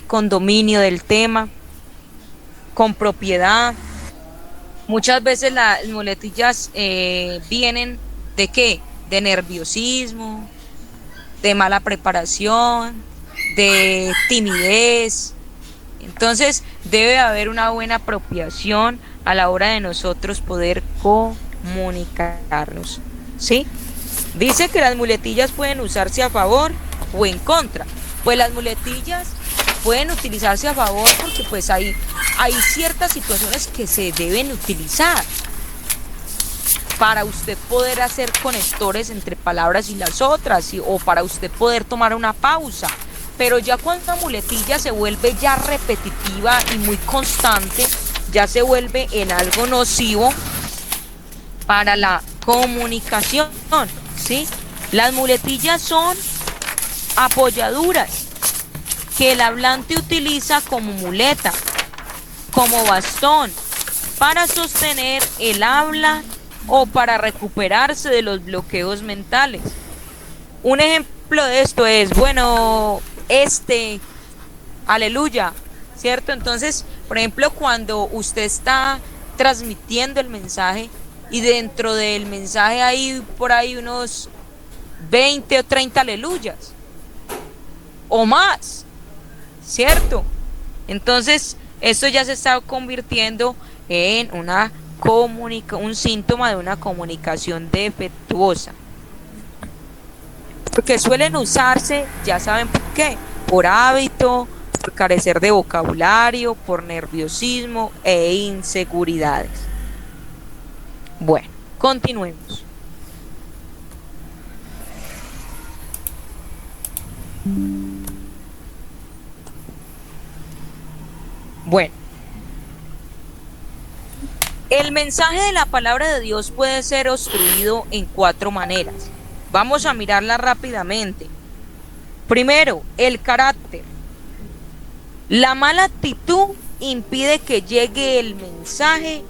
con dominio del tema, con propiedad. Muchas veces las muletillas vienen de ¿qué? De nerviosismo, de mala preparación, de timidez. Entonces debe haber una buena apropiación a la hora de nosotros poder comunicarnos, ¿sí? Dice que las muletillas pueden usarse a favor o en contra. Pues las muletillas pueden utilizarse a favor porque pues hay ciertas situaciones que se deben utilizar para usted poder hacer conectores entre palabras y las otras, o para usted poder tomar una pausa. Pero ya cuando la muletilla se vuelve ya repetitiva y muy constante, ya se vuelve en algo nocivo para la comunicación, ¿sí? Las muletillas son apoyaduras que el hablante utiliza como muleta, como bastón, para sostener el habla o para recuperarse de los bloqueos mentales. Un ejemplo de esto es, bueno, aleluya, ¿cierto? Entonces, por ejemplo, cuando usted está transmitiendo el mensaje y dentro del mensaje hay por ahí unos 20 o 30 aleluyas o más, ¿cierto? Entonces, esto ya se está convirtiendo en un síntoma de una comunicación defectuosa. Porque suelen usarse, ya saben por qué, por hábito, por carecer de vocabulario, por nerviosismo e inseguridades. Bueno, continuemos. Bueno, el mensaje de la palabra de Dios puede ser obstruido en 4 maneras. Vamos a mirarla rápidamente. Primero, el carácter. La mala actitud impide que llegue el mensaje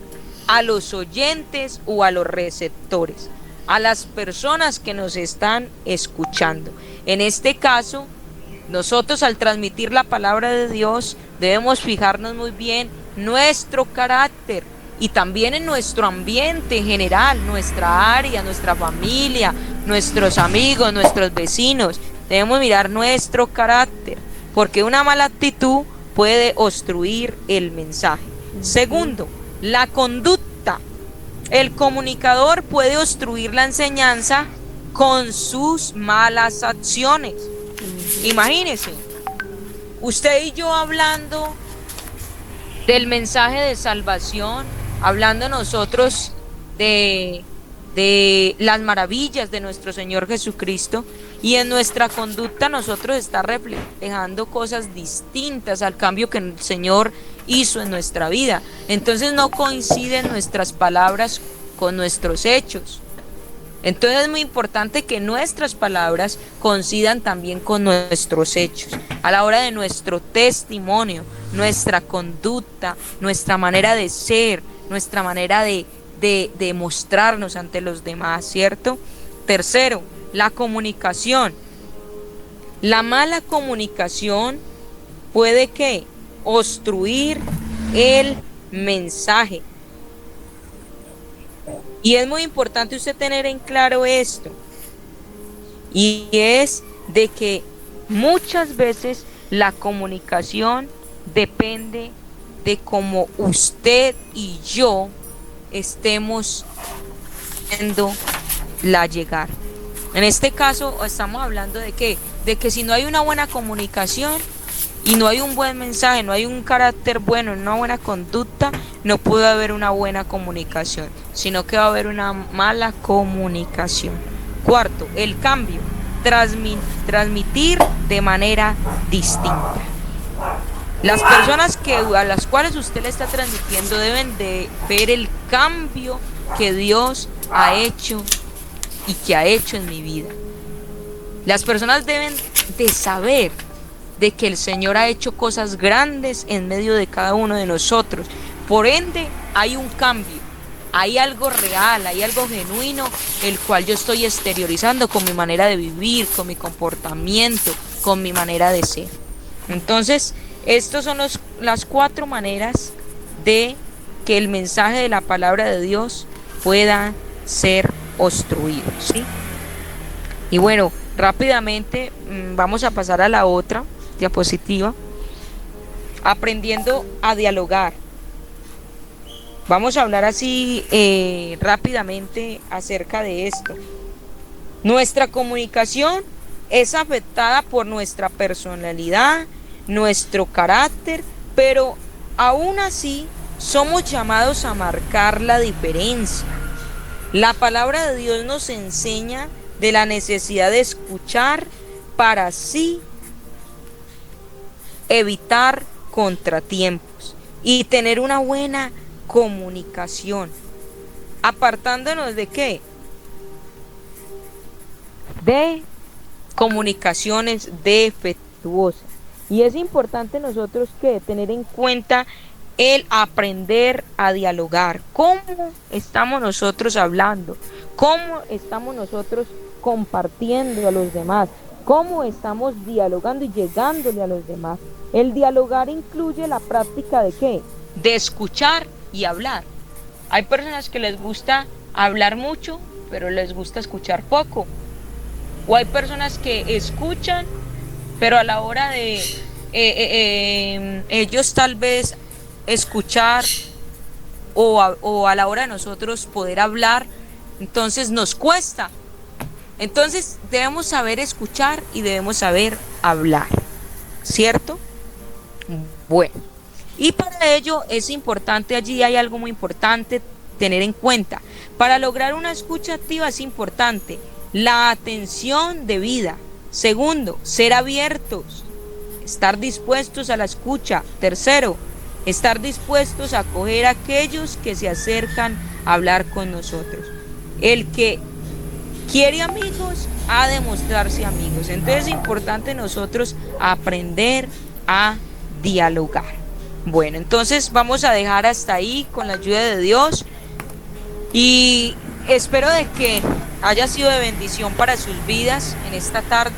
a los oyentes o a los receptores, a las personas que nos están escuchando. En este caso, nosotros al transmitir la palabra de Dios debemos fijarnos muy bien nuestro carácter y también en nuestro ambiente general, nuestra área, nuestra familia, nuestros amigos, nuestros vecinos. Debemos mirar nuestro carácter, porque una mala actitud puede obstruir el mensaje. Segundo, la conducta. El comunicador puede obstruir la enseñanza con sus malas acciones. Imagínense, usted y yo hablando del mensaje de salvación, hablando nosotros de las maravillas de nuestro Señor Jesucristo, y en nuestra conducta nosotros está reflejando cosas distintas al cambio que el Señor hizo en nuestra vida. Entonces no coinciden nuestras palabras con nuestros hechos. Entonces es muy importante que nuestras palabras coincidan también con nuestros hechos. A la hora de nuestro testimonio, nuestra conducta, nuestra manera de ser, nuestra manera de de mostrarnos ante los demás, ¿cierto? Tercero, la comunicación. La mala comunicación puede ¿qué? Obstruir el mensaje. Y es muy importante usted tener en claro esto. Y es de que muchas veces la comunicación depende de cómo usted y yo estemos viendo la llegar. En este caso estamos hablando de que si no hay una buena comunicación y no hay un buen mensaje, no hay un carácter bueno, una buena conducta, no puede haber una buena comunicación, sino que va a haber una mala comunicación. Cuarto, el cambio, transmitir de manera distinta. Las personas a las cuales usted le está transmitiendo deben de ver el cambio que Dios ha hecho y que ha hecho en mi vida. Las personas deben de saber de que el Señor ha hecho cosas grandes en medio de cada uno de nosotros. Por ende, hay un cambio, hay algo real, hay algo genuino, el cual yo estoy exteriorizando con mi manera de vivir, con mi comportamiento, con mi manera de ser. Entonces, estas son las 4 maneras de que el mensaje de la palabra de Dios pueda ser obstruido, ¿sí? Y bueno, rápidamente vamos a pasar a la otra diapositiva. Aprendiendo a dialogar. Vamos a hablar así rápidamente acerca de esto. Nuestra comunicación es afectada por nuestra personalidad, nuestro carácter, pero aún así somos llamados a marcar la diferencia. La palabra de Dios nos enseña de la necesidad de escuchar para así evitar contratiempos y tener una buena comunicación, apartándonos de ¿qué? De comunicaciones defectuosas. Y es importante nosotros que tener en cuenta el aprender a dialogar. ¿Cómo estamos nosotros hablando? ¿Cómo estamos nosotros compartiendo a los demás? ¿Cómo estamos dialogando y llegándole a los demás? El dialogar incluye la práctica de ¿qué? De escuchar y hablar. Hay personas que les gusta hablar mucho, pero les gusta escuchar poco. O hay personas que escuchan, pero a la hora de ellos tal vez escuchar o a la hora de nosotros poder hablar, entonces nos cuesta. Entonces debemos saber escuchar y debemos saber hablar, ¿cierto? Bueno, y para ello es importante, allí hay algo muy importante tener en cuenta. Para lograr una escucha activa es importante la atención debida. Segundo, ser abiertos, estar dispuestos a la escucha. Tercero, estar dispuestos a acoger a aquellos que se acercan a hablar con nosotros. El que quiere amigos ha de mostrarse amigos. Entonces es importante nosotros aprender a dialogar. Bueno, entonces vamos a dejar hasta ahí con la ayuda de Dios y espero de que haya sido de bendición para sus vidas en esta tarde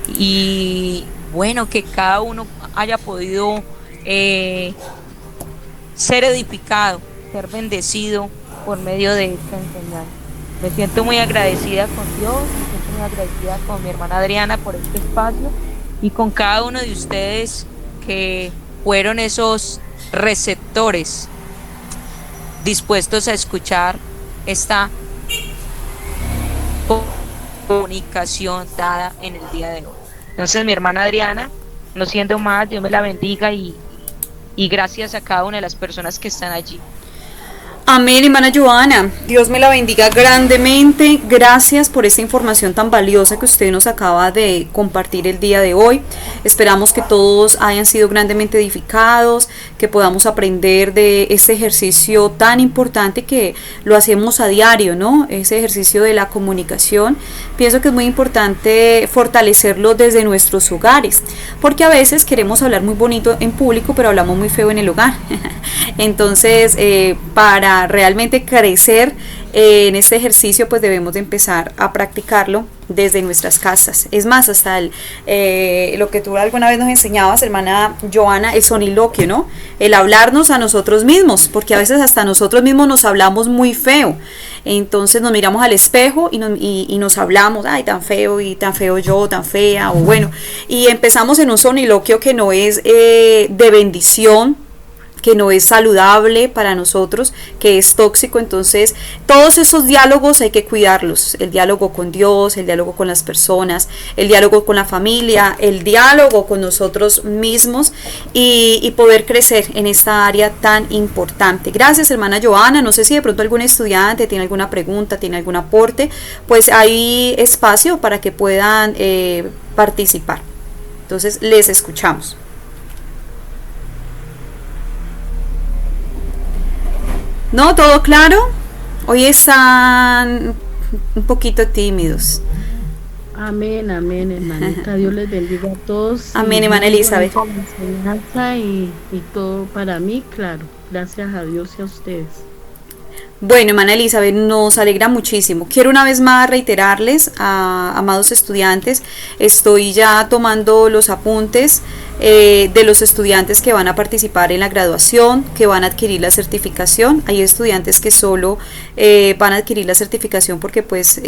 y bueno, que cada uno haya podido ser edificado, ser bendecido por medio de esta enseñanza. Me siento muy agradecida con Dios, me siento muy agradecida con mi hermana Adriana por este espacio y con cada uno de ustedes que fueron esos receptores dispuestos a escuchar esta comunicación dada en el día de hoy. Entonces, mi hermana Adriana, no siendo más, Dios me la bendiga y gracias a cada una de las personas que están allí. Amén, hermana Joana. Dios me la bendiga grandemente. Gracias por esta información tan valiosa que usted nos acaba de compartir el día de hoy. Esperamos que todos hayan sido grandemente edificados, que podamos aprender de este ejercicio tan importante que lo hacemos a diario, ¿no? Ese ejercicio de la comunicación. Pienso que es muy importante fortalecerlo desde nuestros hogares, porque a veces queremos hablar muy bonito en público, pero hablamos muy feo en el hogar. Entonces, para para realmente crecer en este ejercicio, pues debemos de empezar a practicarlo desde nuestras casas. Es más, hasta lo que tú alguna vez nos enseñabas, hermana Joana, el soliloquio, ¿no? El hablarnos a nosotros mismos, porque a veces hasta nosotros mismos nos hablamos muy feo. Entonces nos miramos al espejo y nos hablamos, ay, tan feo y tan feo yo, tan fea, o bueno, y empezamos en un soliloquio que no es de bendición, que no es saludable para nosotros, que es tóxico. Entonces todos esos diálogos hay que cuidarlos, el diálogo con Dios, el diálogo con las personas, el diálogo con la familia, el diálogo con nosotros mismos, y poder crecer en esta área tan importante. Gracias, hermana Joana. No sé si de pronto algún estudiante tiene alguna pregunta, tiene algún aporte, pues hay espacio para que puedan participar. Entonces les escuchamos. ¿No? ¿Todo claro? Hoy están un poquito tímidos. Amén, amén, hermanita. Dios les bendiga a todos. Amén, hermana Elizabeth. Y todo para mí, claro. Gracias a Dios y a ustedes. Bueno, hermana Elizabeth, nos alegra muchísimo. Quiero una vez más reiterarles, amados estudiantes, estoy ya tomando los apuntes de los estudiantes que van a participar en la graduación, que van a adquirir la certificación. Hay estudiantes que solo van a adquirir la certificación porque pues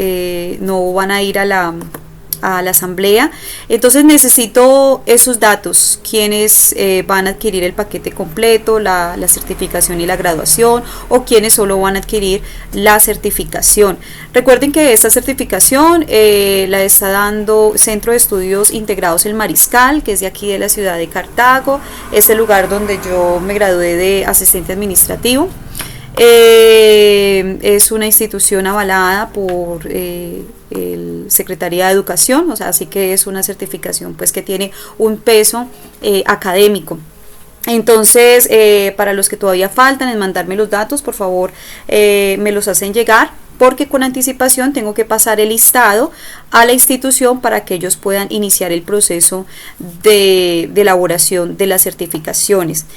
no van a ir a la asamblea. Entonces necesito esos datos, quienes van a adquirir el paquete completo, la certificación y la graduación, o quienes solo van a adquirir la certificación. Recuerden que esta certificación la está dando Centro de Estudios Integrados El Mariscal, que es de aquí de la ciudad de Cartago. Es el lugar donde yo me gradué de asistente administrativo. Es una institución avalada por el Secretaría de Educación, o sea, así que es una certificación pues que tiene un peso académico. Entonces, para los que todavía faltan en mandarme los datos, por favor, me los hacen llegar, porque con anticipación tengo que pasar el listado a la institución para que ellos puedan iniciar el proceso de elaboración de las certificaciones.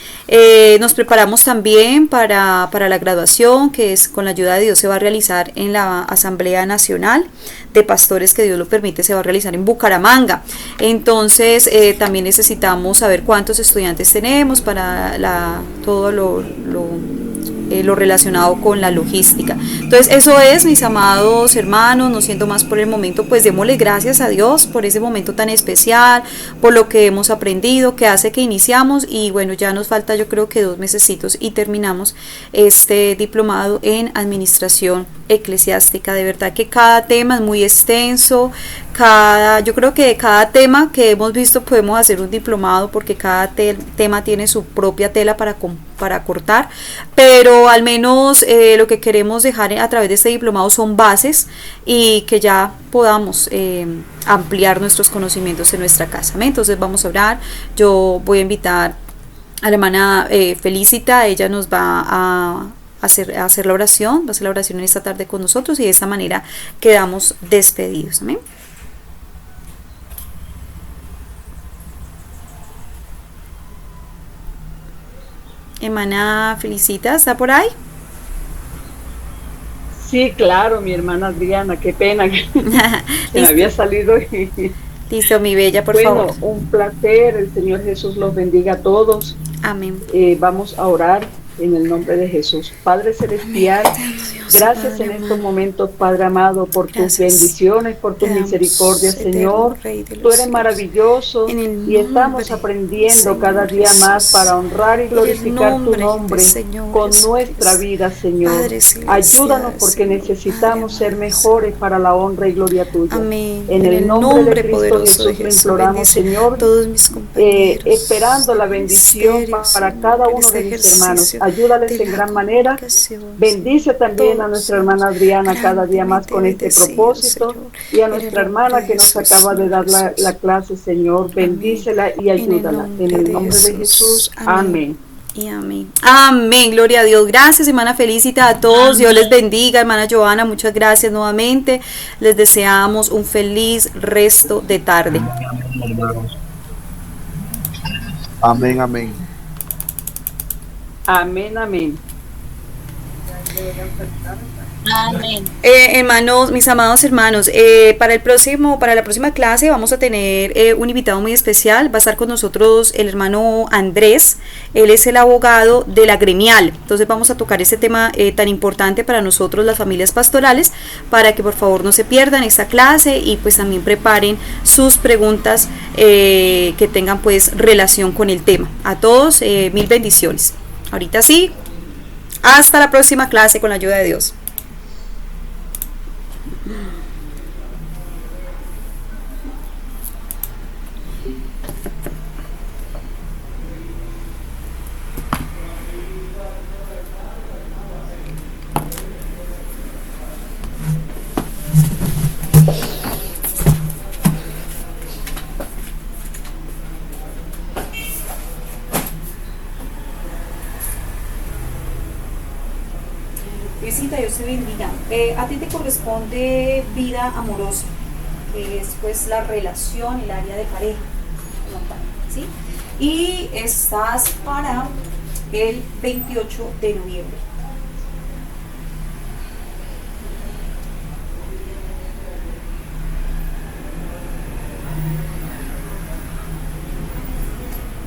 Nos preparamos también para la graduación, que es con la ayuda de Dios se va a realizar en la Asamblea Nacional de Pastores, que Dios lo permite, se va a realizar en Bucaramanga. Entonces también necesitamos saber cuántos estudiantes tenemos para todo lo relacionado con la logística. Entonces eso es, mis amados hermanos, no siento más por el momento, pues démosle gracias a Dios por ese momento tan especial, por lo que hemos aprendido, que hace que iniciamos, y bueno, ya nos falta yo creo que 2 mesecitos y terminamos este diplomado en administración eclesiástica. De verdad que cada tema es muy extenso, yo creo que de cada tema que hemos visto podemos hacer un diplomado, porque cada tema tiene su propia tela para cortar, pero al menos lo que queremos dejar a través de este diplomado son bases, y que ya podamos ampliar nuestros conocimientos en nuestra casa. Entonces vamos a orar. Yo voy a invitar a la hermana Felicita, ella nos va a hacer la oración, va a hacer la oración en esta tarde con nosotros, y de esta manera quedamos despedidos. Amén. Hermana Felicita, ¿está por ahí? Sí, claro, mi hermana Adriana, qué pena que me había salido. Listo, mi bella, por favor. Bueno, un placer, el Señor Jesús los bendiga a todos. Amén. Vamos a orar en el nombre de Jesús. Padre Celestial, gracias Padre, en estos momentos, Padre amado, por tus bendiciones, por tus misericordias, Señor. Tú eres maravilloso y estamos aprendiendo Señor, cada día más para honrar y glorificar tu nombre con nuestra vida, Señor. Ayúdanos porque necesitamos ser mejores para la honra y gloria tuya. Amén. En el nombre de Cristo Jesús te imploramos, Señor, esperando la bendición para cada uno de mis hermanos. Ayúdales en gran manera. Bendice también a nuestra hermana Adriana cada día más con este propósito, y a nuestra hermana que nos acaba de dar la clase, Señor. Bendícela y ayúdala. En el nombre de Jesús. Amén. Y amén. Amén, gloria a Dios. Gracias, hermana Felicita, a todos. Amén. Dios les bendiga, hermana Joana, muchas gracias nuevamente. Les deseamos un feliz resto de tarde. Amén, amén. Amén, amén. Amén. Hermanos, mis amados hermanos, para la próxima clase vamos a tener un invitado muy especial. Va a estar con nosotros el hermano Andrés. Él es el abogado de la gremial. Entonces vamos a tocar este tema tan importante para nosotros, las familias pastorales, para que por favor no se pierdan esta clase y pues también preparen sus preguntas que tengan pues relación con el tema. A todos, mil bendiciones. Ahorita sí, hasta la próxima clase con la ayuda de Dios. Luisita, Dios te bendiga. A ti te corresponde vida amorosa, que es pues la relación, el área de pareja, ¿sí? Y estás para el 28 de noviembre.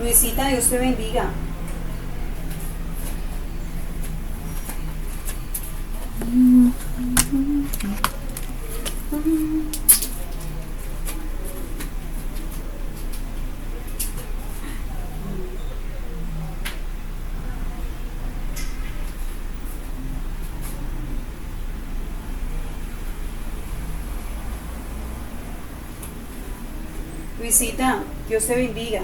Luisita, Dios te bendiga. Luisita, Dios te bendiga.